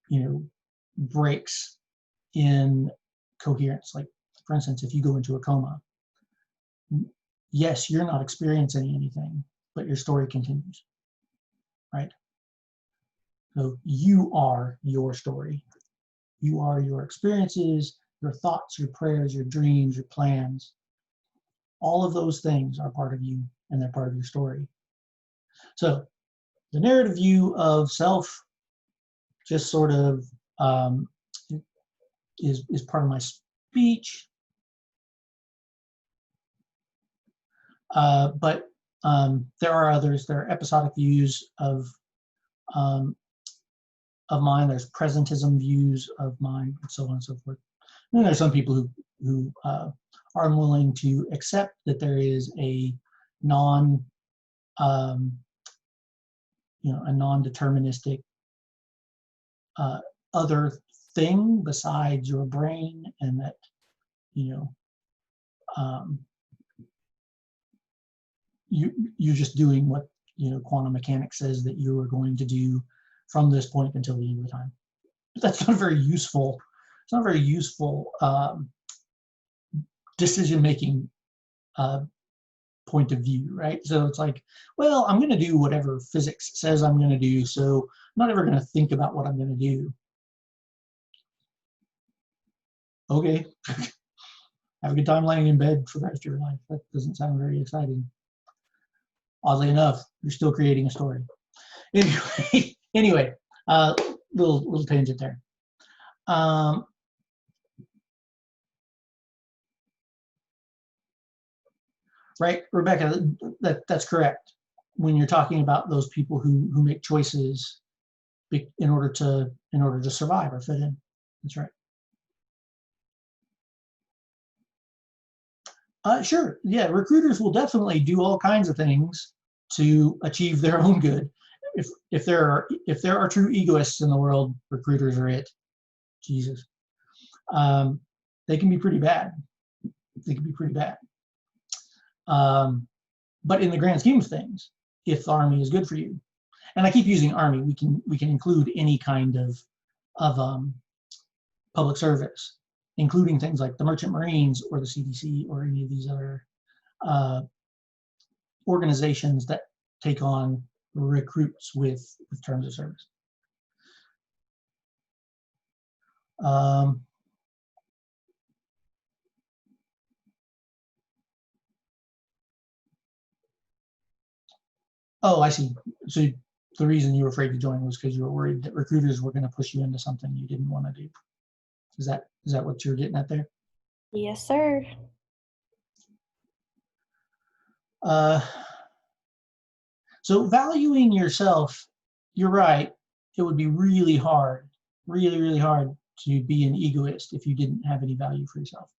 [SPEAKER 1] breaks in coherence. Like, for instance, if you go into a coma, yes, you're not experiencing anything, but your story continues, right? So you are your story. You are your experiences, your thoughts, your prayers, your dreams, your plans. All of those things are part of you, and they're part of your story. So the narrative view of self just sort of is part of my speech. But there are others. There are episodic views of mine. There's presentism views of mine, and so on and so forth. And then there's some people who are unwilling to accept that there is a a non-deterministic other thing besides your brain, and that you're just doing what quantum mechanics says that you are going to do from this point until the end of the time. But that's not very useful. It's not very useful decision-making point of view, right? So it's like, well, I'm going to do whatever physics says I'm going to do, so I'm not ever going to think about what I'm going to do. Okay. Have a good time laying in bed for the rest of your life. That doesn't sound very exciting. Oddly enough, you're still creating a story. Anyway, little tangent there. Right, Rebecca, that's correct. When you're talking about those people who make choices in order to survive or fit in, that's right. Sure, yeah, recruiters will definitely do all kinds of things to achieve their own good. If there are true egoists in the world, recruiters are it. Jesus, they can be pretty bad. They can be pretty bad. But in the grand scheme of things, if the Army is good for you, and I keep using Army, we can include any kind of public service, including things like the Merchant Marines or the CDC or any of these other organizations that take on recruits with terms of service. Oh, I see. So the reason you were afraid to join was because you were worried that recruiters were going to push you into something you didn't want to do. Is that what you're getting at there?
[SPEAKER 2] Yes, sir.
[SPEAKER 1] So valuing yourself, you're right. It would be really hard, really hard to be an egoist if you didn't have any value for yourself.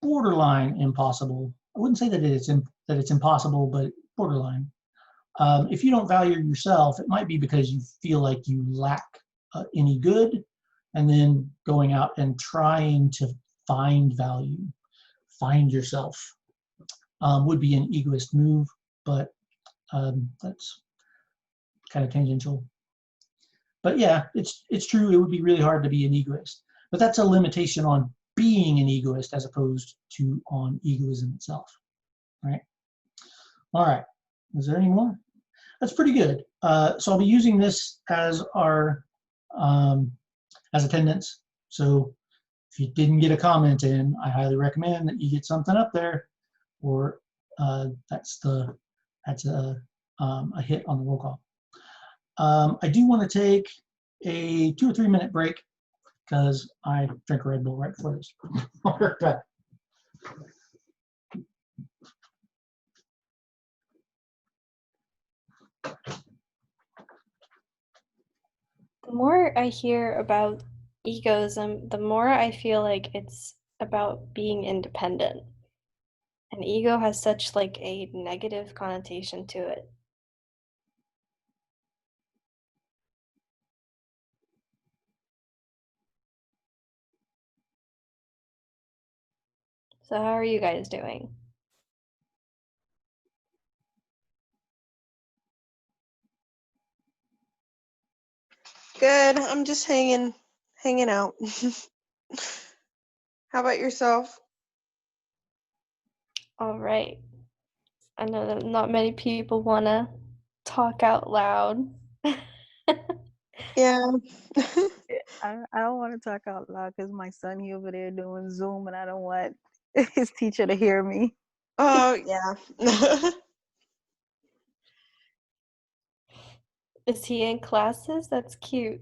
[SPEAKER 1] Borderline impossible. I wouldn't say that it's impossible, but borderline. If you don't value yourself, it might be because you feel like you lack any good, and then going out and trying to find value, find yourself, would be an egoist move, but that's kind of tangential. But yeah, it's true, it would be really hard to be an egoist, but that's a limitation on being an egoist as opposed to on egoism itself, right? All right, is there any more? That's pretty good. So I'll be using this as our as attendance. So if you didn't get a comment in, I highly recommend that you get something up there, or that's a hit on the roll call. I do want to take a 2 or 3 minute break because I drank a Red Bull right before this.
[SPEAKER 2] The more I hear about egoism, the more I feel like it's about being independent. And ego has such like a negative connotation to it. So how are you guys doing?
[SPEAKER 5] Good. I'm just hanging out. How about yourself?
[SPEAKER 2] All right. I know that not many people want to talk out loud.
[SPEAKER 5] Yeah.
[SPEAKER 3] I don't want to talk out loud because my son he over there doing Zoom and I don't want his teacher to hear me.
[SPEAKER 5] Oh, yeah.
[SPEAKER 2] Is he in classes? That's cute.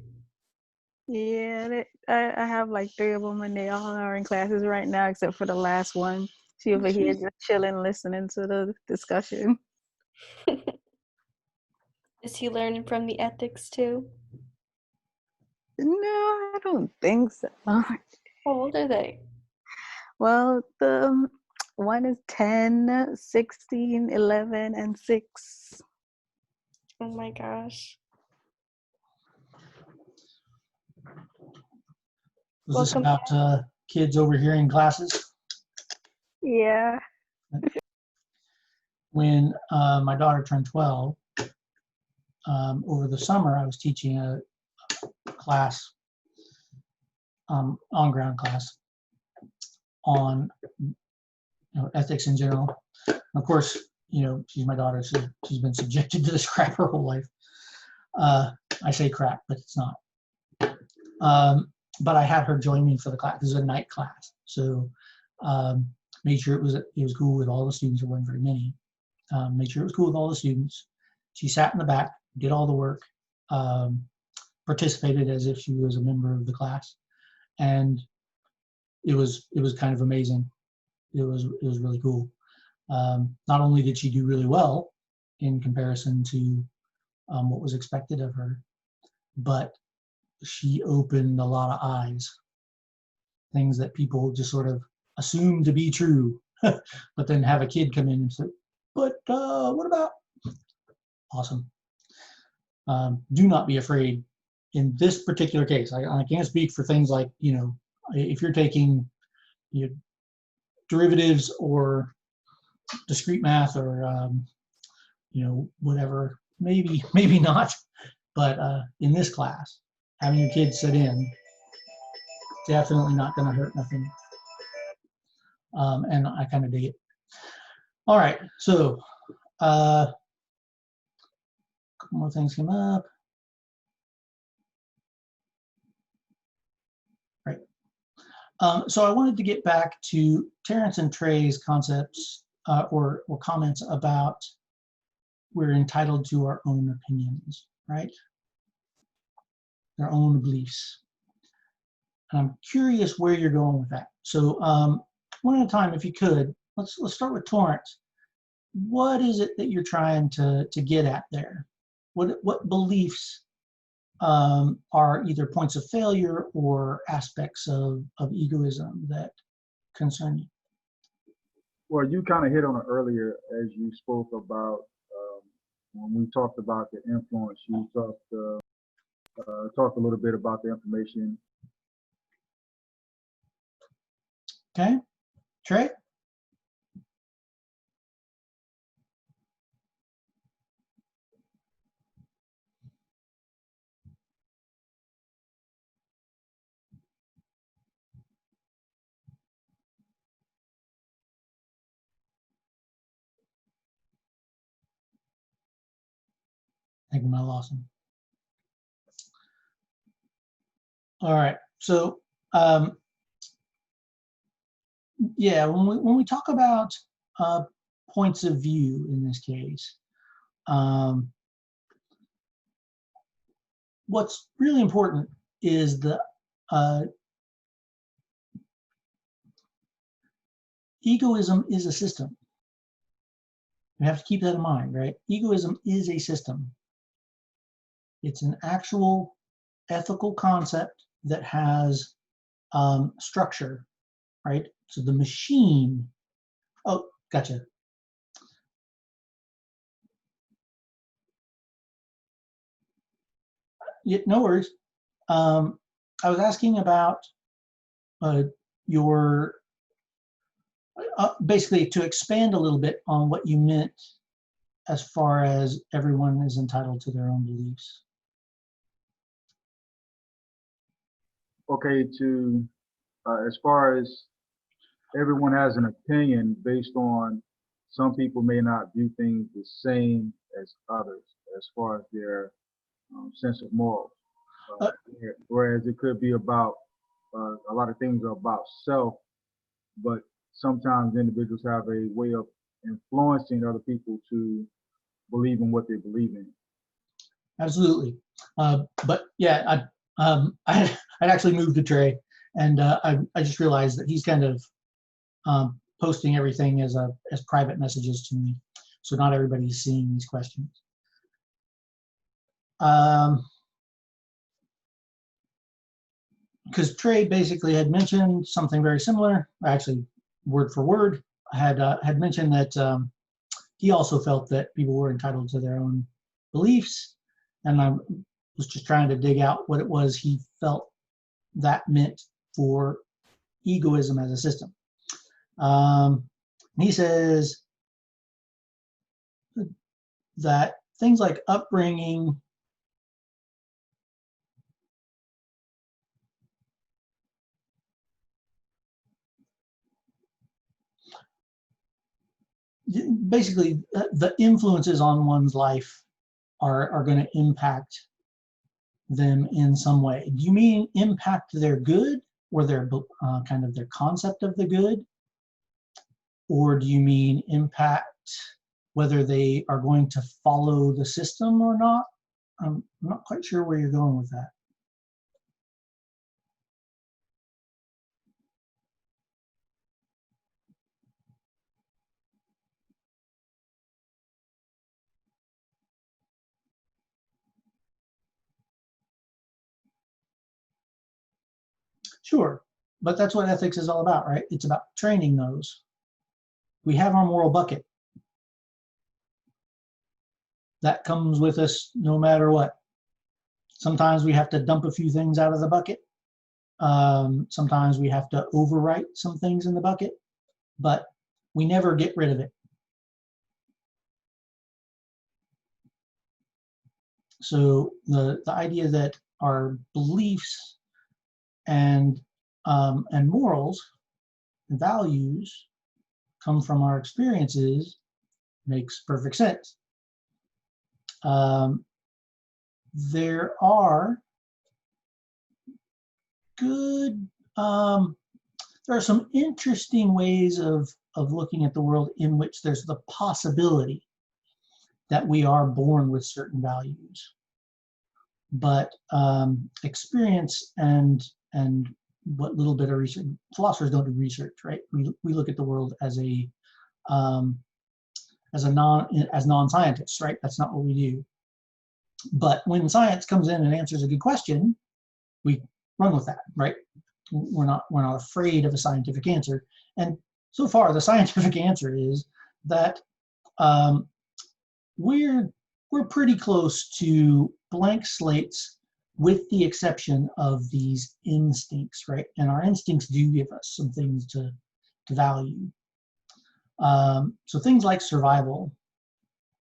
[SPEAKER 3] Yeah, I have like 3 of them and they all are in classes right now except for the last one. She over here just chilling, listening to the discussion.
[SPEAKER 2] Is he learning from the ethics too?
[SPEAKER 3] No, I don't think so.
[SPEAKER 2] How old are they?
[SPEAKER 3] Well, the one is 10, 16, 11, and 6.
[SPEAKER 2] Oh my gosh.
[SPEAKER 1] Was this
[SPEAKER 2] Welcome
[SPEAKER 1] about kids overhearing classes?
[SPEAKER 3] Yeah.
[SPEAKER 1] When my daughter turned 12, over the summer, I was teaching a class, on-ground class, on ethics in general. And of course, she's my daughter, so she's been subjected to this crap her whole life. I say crap, but it's not. But I had her join me for the class. This is a night class, so made sure it was cool with all the students. There weren't very many. Made sure it was cool with all the students. She sat in the back, did all the work, participated as if she was a member of the class, and it was kind of amazing. It was really cool. Not only did she do really well in comparison to what was expected of her, but she opened a lot of eyes. Things that people just sort of assume to be true, but then have a kid come in and say, "But what about?" Awesome. Do not be afraid. In this particular case, I can't speak for things like, if you're taking derivatives or discrete math or whatever, maybe not, but in this class, having your kids sit in, definitely not going to hurt nothing. And I kind of dig it. All right, so a couple more things came up. Right. So I wanted to get back to Terrence and Trey's concepts or comments about we're entitled to our own opinions, right? Our own beliefs. And I'm curious where you're going with that. So one at a time, if you could, let's start with Torrance. What is it that you're trying to get at there? What beliefs are either points of failure or aspects of egoism that concern you?
[SPEAKER 4] Well, you kind of hit on it earlier as you spoke about when we talked about the influence. You talked a little bit about the information.
[SPEAKER 1] Okay, Trey? I think I lost him. All right, so yeah, when we talk about points of view in this case, what's really important is the egoism is a system. We have to keep that in mind, right? Egoism is a system. It's an actual ethical concept that has structure, right? So the machine, oh, gotcha. Yeah, no worries. I was asking about your, basically to expand a little bit on what you meant as far as everyone is entitled to their own beliefs.
[SPEAKER 4] Okay, to as far as everyone has an opinion based on some people may not view things the same as others as far as their sense of morals. Whereas it could be about a lot of things are about self, but sometimes individuals have a way of influencing other people to believe in what they believe in.
[SPEAKER 1] Absolutely. But yeah, I'd actually moved to Trey, and I just realized that he's kind of posting everything as private messages to me, so not everybody's seeing these questions. Because Trey basically had mentioned something very similar, actually word for word, had mentioned that he also felt that people were entitled to their own beliefs, and I was just trying to dig out what it was he felt that meant for egoism as a system. He says that things like upbringing, basically the influences on one's life are going to impact them in some way. Do you mean impact their good, or their kind of their concept of the good? Or do you mean impact whether they are going to follow the system or not? I'm not quite sure where you're going with that. Sure, but that's what ethics is all about, right? It's about training those. We have our moral bucket. That comes with us no matter what. Sometimes we have to dump a few things out of the bucket. Sometimes we have to overwrite some things in the bucket, but we never get rid of it. So the idea that our beliefs and morals and values come from our experiences makes perfect sense. There are good, there are some interesting ways of looking at the world in which there's the possibility that we are born with certain values. But experience and what little bit of research, philosophers don't do research, right? We look at the world as non-scientists, right? That's not what we do. But when science comes in and answers a good question, we run with that, right? We're not afraid of a scientific answer. And so far, the scientific answer is that we're pretty close to blank slates, with the exception of these instincts, right? And our instincts do give us some things to value. So things like survival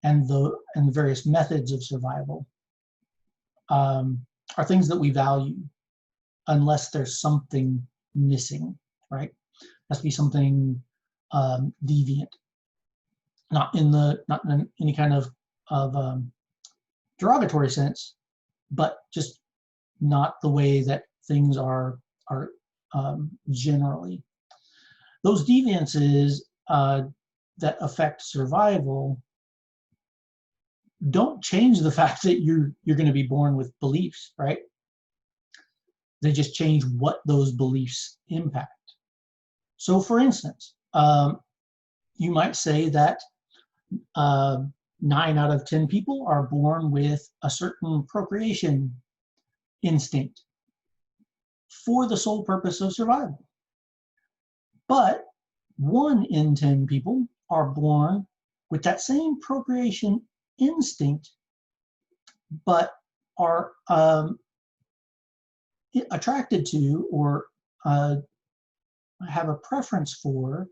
[SPEAKER 1] and the various methods of survival are things that we value, unless there's something missing, right? It has to be something deviant, not in any kind of derogatory sense, but just not the way that things are generally. Those deviances that affect survival don't change the fact that you're going to be born with beliefs, right? They just change what those beliefs impact. So for instance, you might say that 9 out of 10 people are born with a certain procreation instinct for the sole purpose of survival. But 1 in 10 people are born with that same procreation instinct, but are attracted to or have a preference for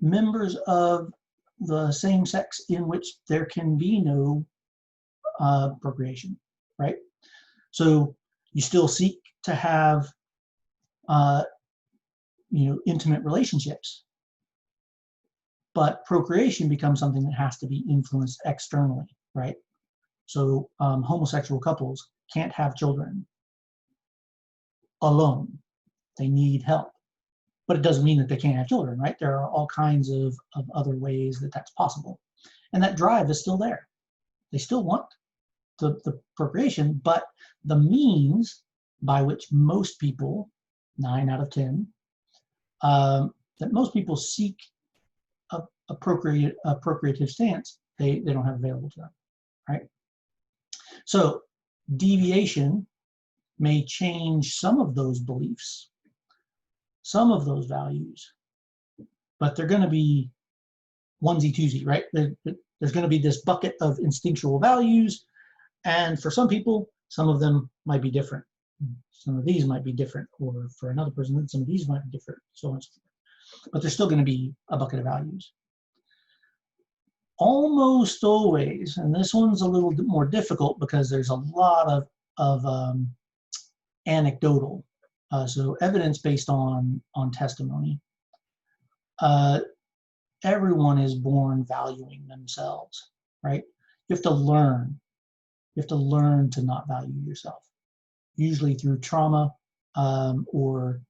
[SPEAKER 1] members of the same sex in which there can be no procreation, right? So you still seek to have intimate relationships, but procreation becomes something that has to be influenced externally, right? So homosexual couples can't have children alone. They need help. But it doesn't mean that they can't have children, right? There are all kinds of other ways that that's possible. And that drive is still there. They still want the procreation, but the means by which most people, 9 out of 10, that most people seek a procreative stance, they don't have available to them, right? So deviation may change some of those beliefs, some of those values, but they're going to be onesie-twosie, right? There's going to be this bucket of instinctual values, and for some people, some of them might be different. Some of these might be different, or for another person, some of these might be different, so on and so forth. But there's still going to be a bucket of values. Almost always, and this one's a little bit more difficult because there's a lot of anecdotal, so evidence based on testimony. Everyone is born valuing themselves, right? You have to learn. You have to learn to not value yourself, usually through trauma or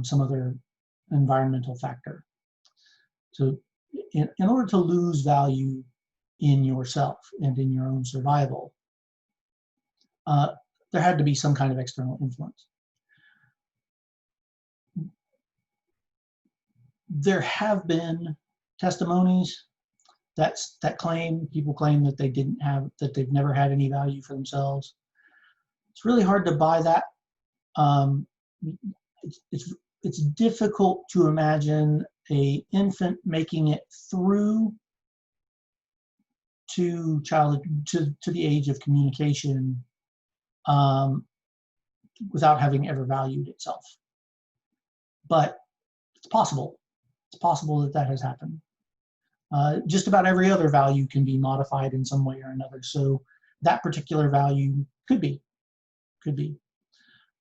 [SPEAKER 1] some other environmental factor. So in order to lose value in yourself and in your own survival, there had to be some kind of external influence. There have been testimonies that people claim that they've never had any value for themselves. It's really hard to buy that. It's difficult to imagine an infant making it through to the age of communication without having ever valued itself. But it's possible. It's possible that has happened. Just about every other value can be modified in some way or another. So that particular value could be.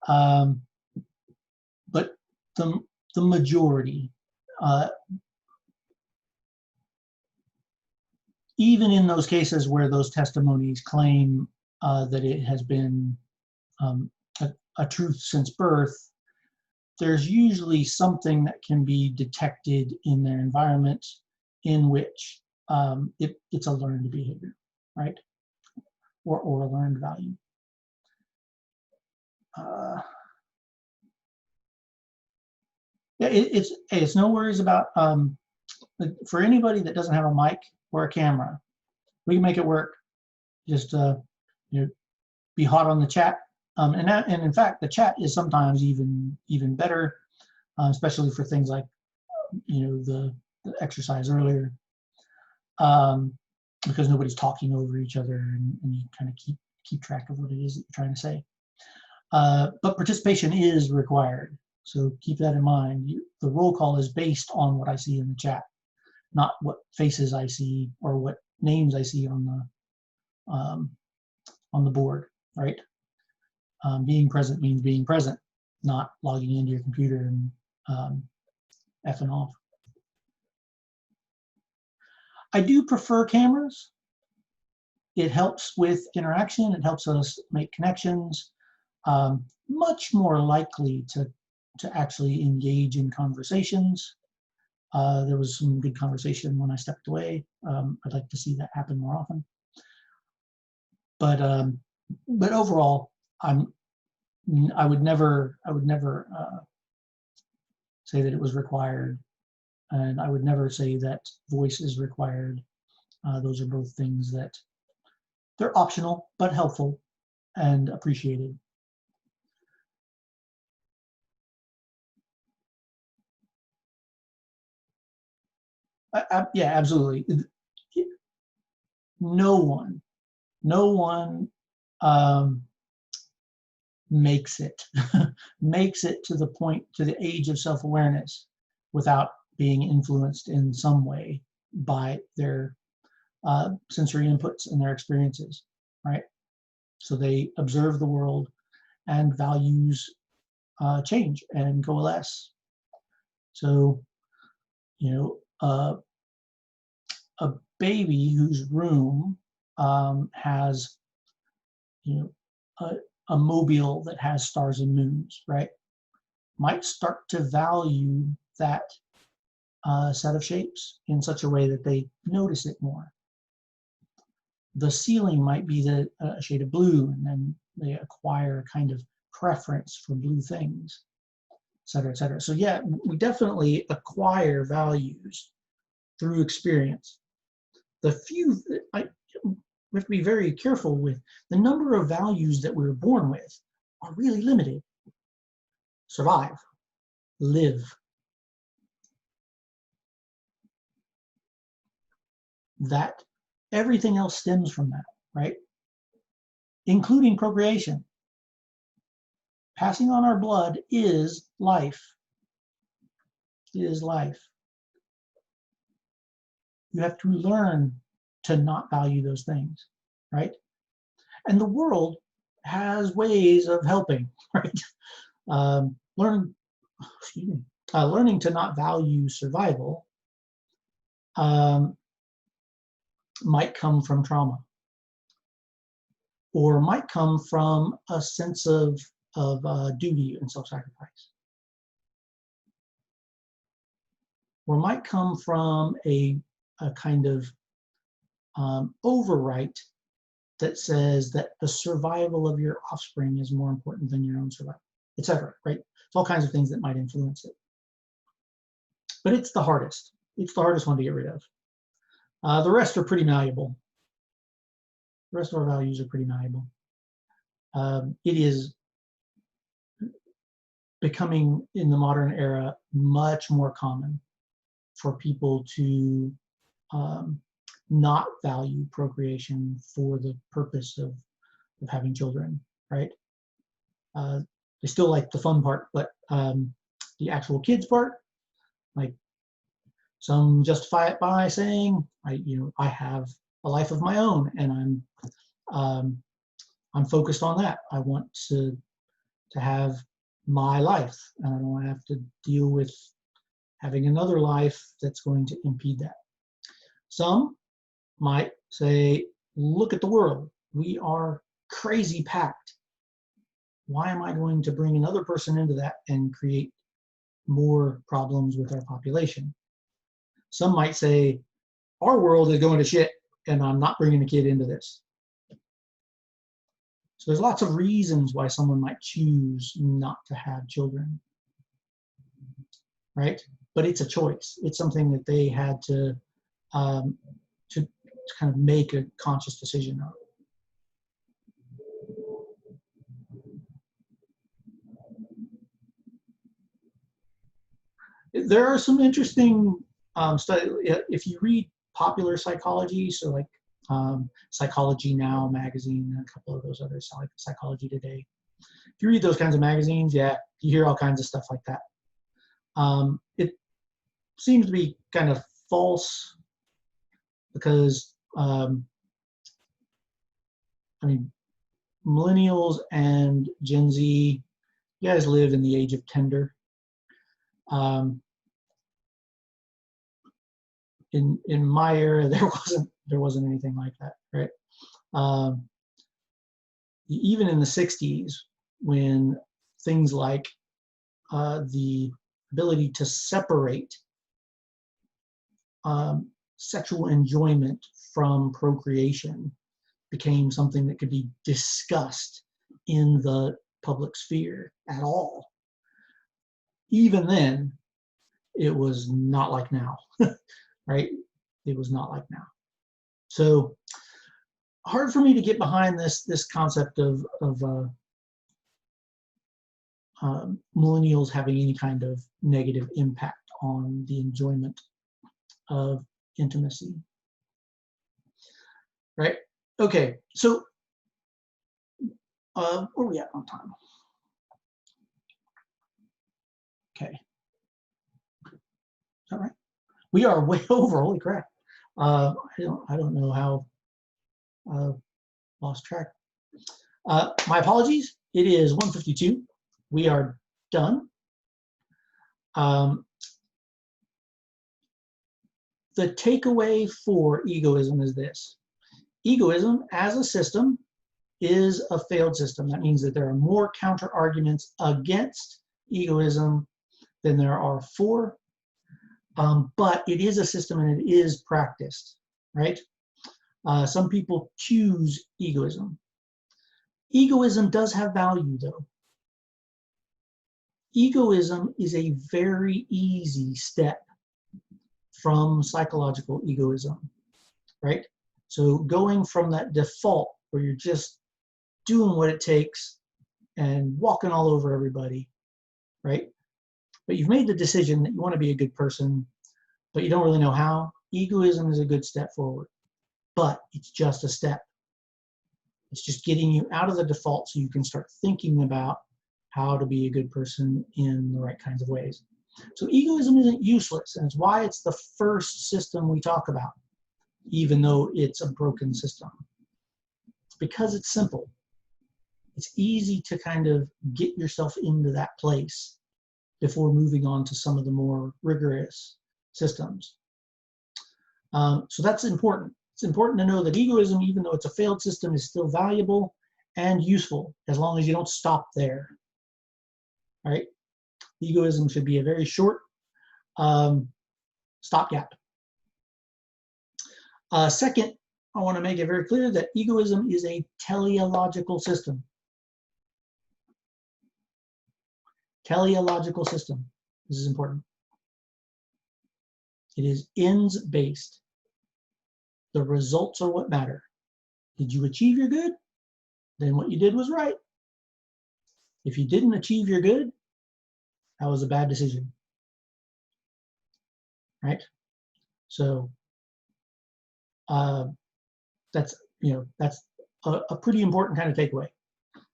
[SPEAKER 1] But the majority, even in those cases where those testimonies claim that it has been a truth since birth, there's usually something that can be detected in their environment in which it's a learned behavior, right? Or a learned value. Yeah, it's no worries about, for anybody that doesn't have a mic or a camera, we can make it work. Just be hot on the chat. And in fact, the chat is sometimes even better, especially for things like the exercise earlier, because nobody's talking over each other, and you kind of keep track of what it is that you're trying to say. But participation is required, so keep that in mind. The roll call is based on what I see in the chat, not what faces I see or what names I see on the board, right? Being present means being present, not logging into your computer and effing off. I do prefer cameras. It helps with interaction. It helps us make connections. Much more likely to actually engage in conversations. There was some good conversation when I stepped away. I'd like to see that happen more often. But overall, I would never say that it was required And I would never say that voice is required. Those are both things that they're optional, but helpful and appreciated. Yeah, absolutely. No one makes it makes it to the point, to the age of self-awareness without being influenced in some way by their sensory inputs and their experiences, right? So they observe the world, and values change and coalesce. So, you know, a baby whose room has, you know, a mobile that has stars and moons, right, might start to value that set of shapes in such a way that they notice it more. The ceiling might be a shade of blue, and then they acquire a kind of preference for blue things, et cetera, et cetera. So yeah, we definitely acquire values through experience. The few, we have to be very careful with the number of values that we're born with are really limited. Survive, live. That everything else stems from that, right? Including procreation. Passing on our blood is life. Is life. You have to learn to not value those things, right? And the world has ways of helping, right? Learning to not value survival might come from trauma, or might come from a sense of duty and self-sacrifice, or might come from a kind of overwrite that says that the survival of your offspring is more important than your own survival, etc. Right? It's all kinds of things that might influence it. But it's the hardest. It's the hardest one to get rid of. The rest are pretty malleable. The rest of our values are pretty malleable. It is becoming, in the modern era, much more common for people to not value procreation for the purpose of having children, right? They still like the fun part, but the actual kids part, like, some justify it by saying, I have a life of my own, and I'm focused on that. I want to have my life, and I don't want to have to deal with having another life that's going to impede that. Some might say, look at the world. We are crazy packed. Why am I going to bring another person into that and create more problems with our population? Some might say, our world is going to shit, and I'm not bringing a kid into this. So there's lots of reasons why someone might choose not to have children, right? But it's a choice. It's something that they had to kind of make a conscious decision on. There are some interesting studies. If you read popular psychology, so like Psychology Now magazine, and a couple of those others, like Psychology Today. If you read those kinds of magazines, yeah, you hear all kinds of stuff like that. It seems to be kind of false because, millennials and Gen Z, you guys live in the age of Tinder. In my era, there wasn't anything like that, right? Even in the 60s, when things like the ability to separate sexual enjoyment from procreation became something that could be discussed in the public sphere at all. Even then, it was not like now, right? It was not like now. So hard for me to get behind this concept of millennials having any kind of negative impact on the enjoyment of intimacy, right? Okay, so where are we at on time? Okay, is that right? We are way over. Holy crap! I don't know how. Lost track. My apologies. It is 1:52. We are done. The takeaway for egoism is this. Egoism as a system is a failed system. That means that there are more counter arguments against egoism than there are for, but it is a system and it is practiced, right? Some people choose egoism. Egoism does have value though. Egoism is a very easy step from psychological egoism, right? So going from that default where you're just doing what it takes and walking all over everybody, right? But you've made the decision that you want to be a good person, but you don't really know how. Egoism is a good step forward, but it's just a step. It's just getting you out of the default so you can start thinking about how to be a good person in the right kinds of ways. So egoism isn't useless, and it's why it's the first system we talk about, even though it's a broken system. It's because it's simple. It's easy to kind of get yourself into that place before moving on to some of the more rigorous systems. So that's important. It's important to know that egoism, even though it's a failed system, is still valuable and useful as long as you don't stop there, right? Egoism should be a very short stopgap. Second, I want to make it very clear that egoism is a teleological system. Teleological system. This is important. It is ends-based. The results are what matter. Did you achieve your good? Then what you did was right. If you didn't achieve your good, that was a bad decision, right? So that's a pretty important kind of takeaway.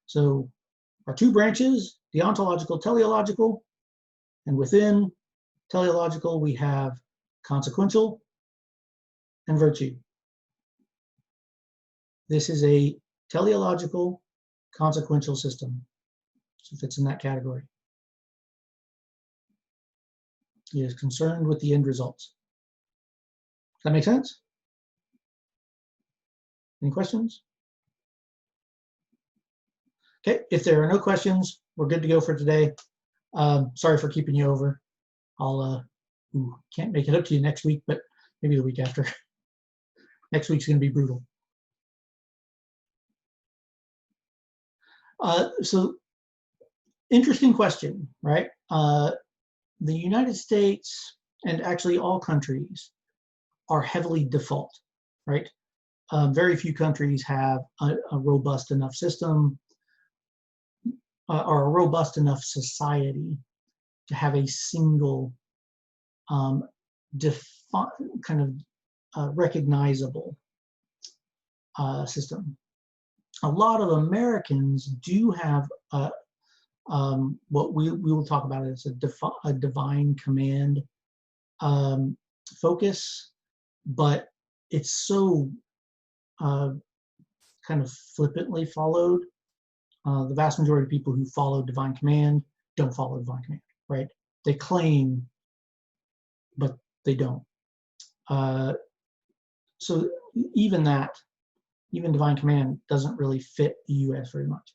[SPEAKER 1] So our two branches, deontological, teleological, and within teleological we have consequential and virtue. This is a teleological consequential system, so it fits in that category. It is concerned with the end results. Does that make sense? Any questions? Okay, if there are no questions, we're good to go for today. Sorry for keeping you over. I'll can't make it up to you next week, but maybe the week after. Next week's going to be brutal. So interesting question, right? The United States, and actually all countries, are heavily default, right? Very few countries have a robust enough system or a robust enough society to have a single recognizable system. A lot of Americans do have what we will talk about as a divine command focus, but it's so kind of flippantly followed. The vast majority of people who follow divine command don't follow divine command, right? They claim, but they don't. So even divine command doesn't really fit the US very much.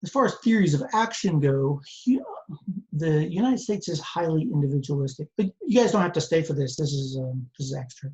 [SPEAKER 1] As far as theories of action go, the United States is highly individualistic. But you guys don't have to stay for this. This is extra.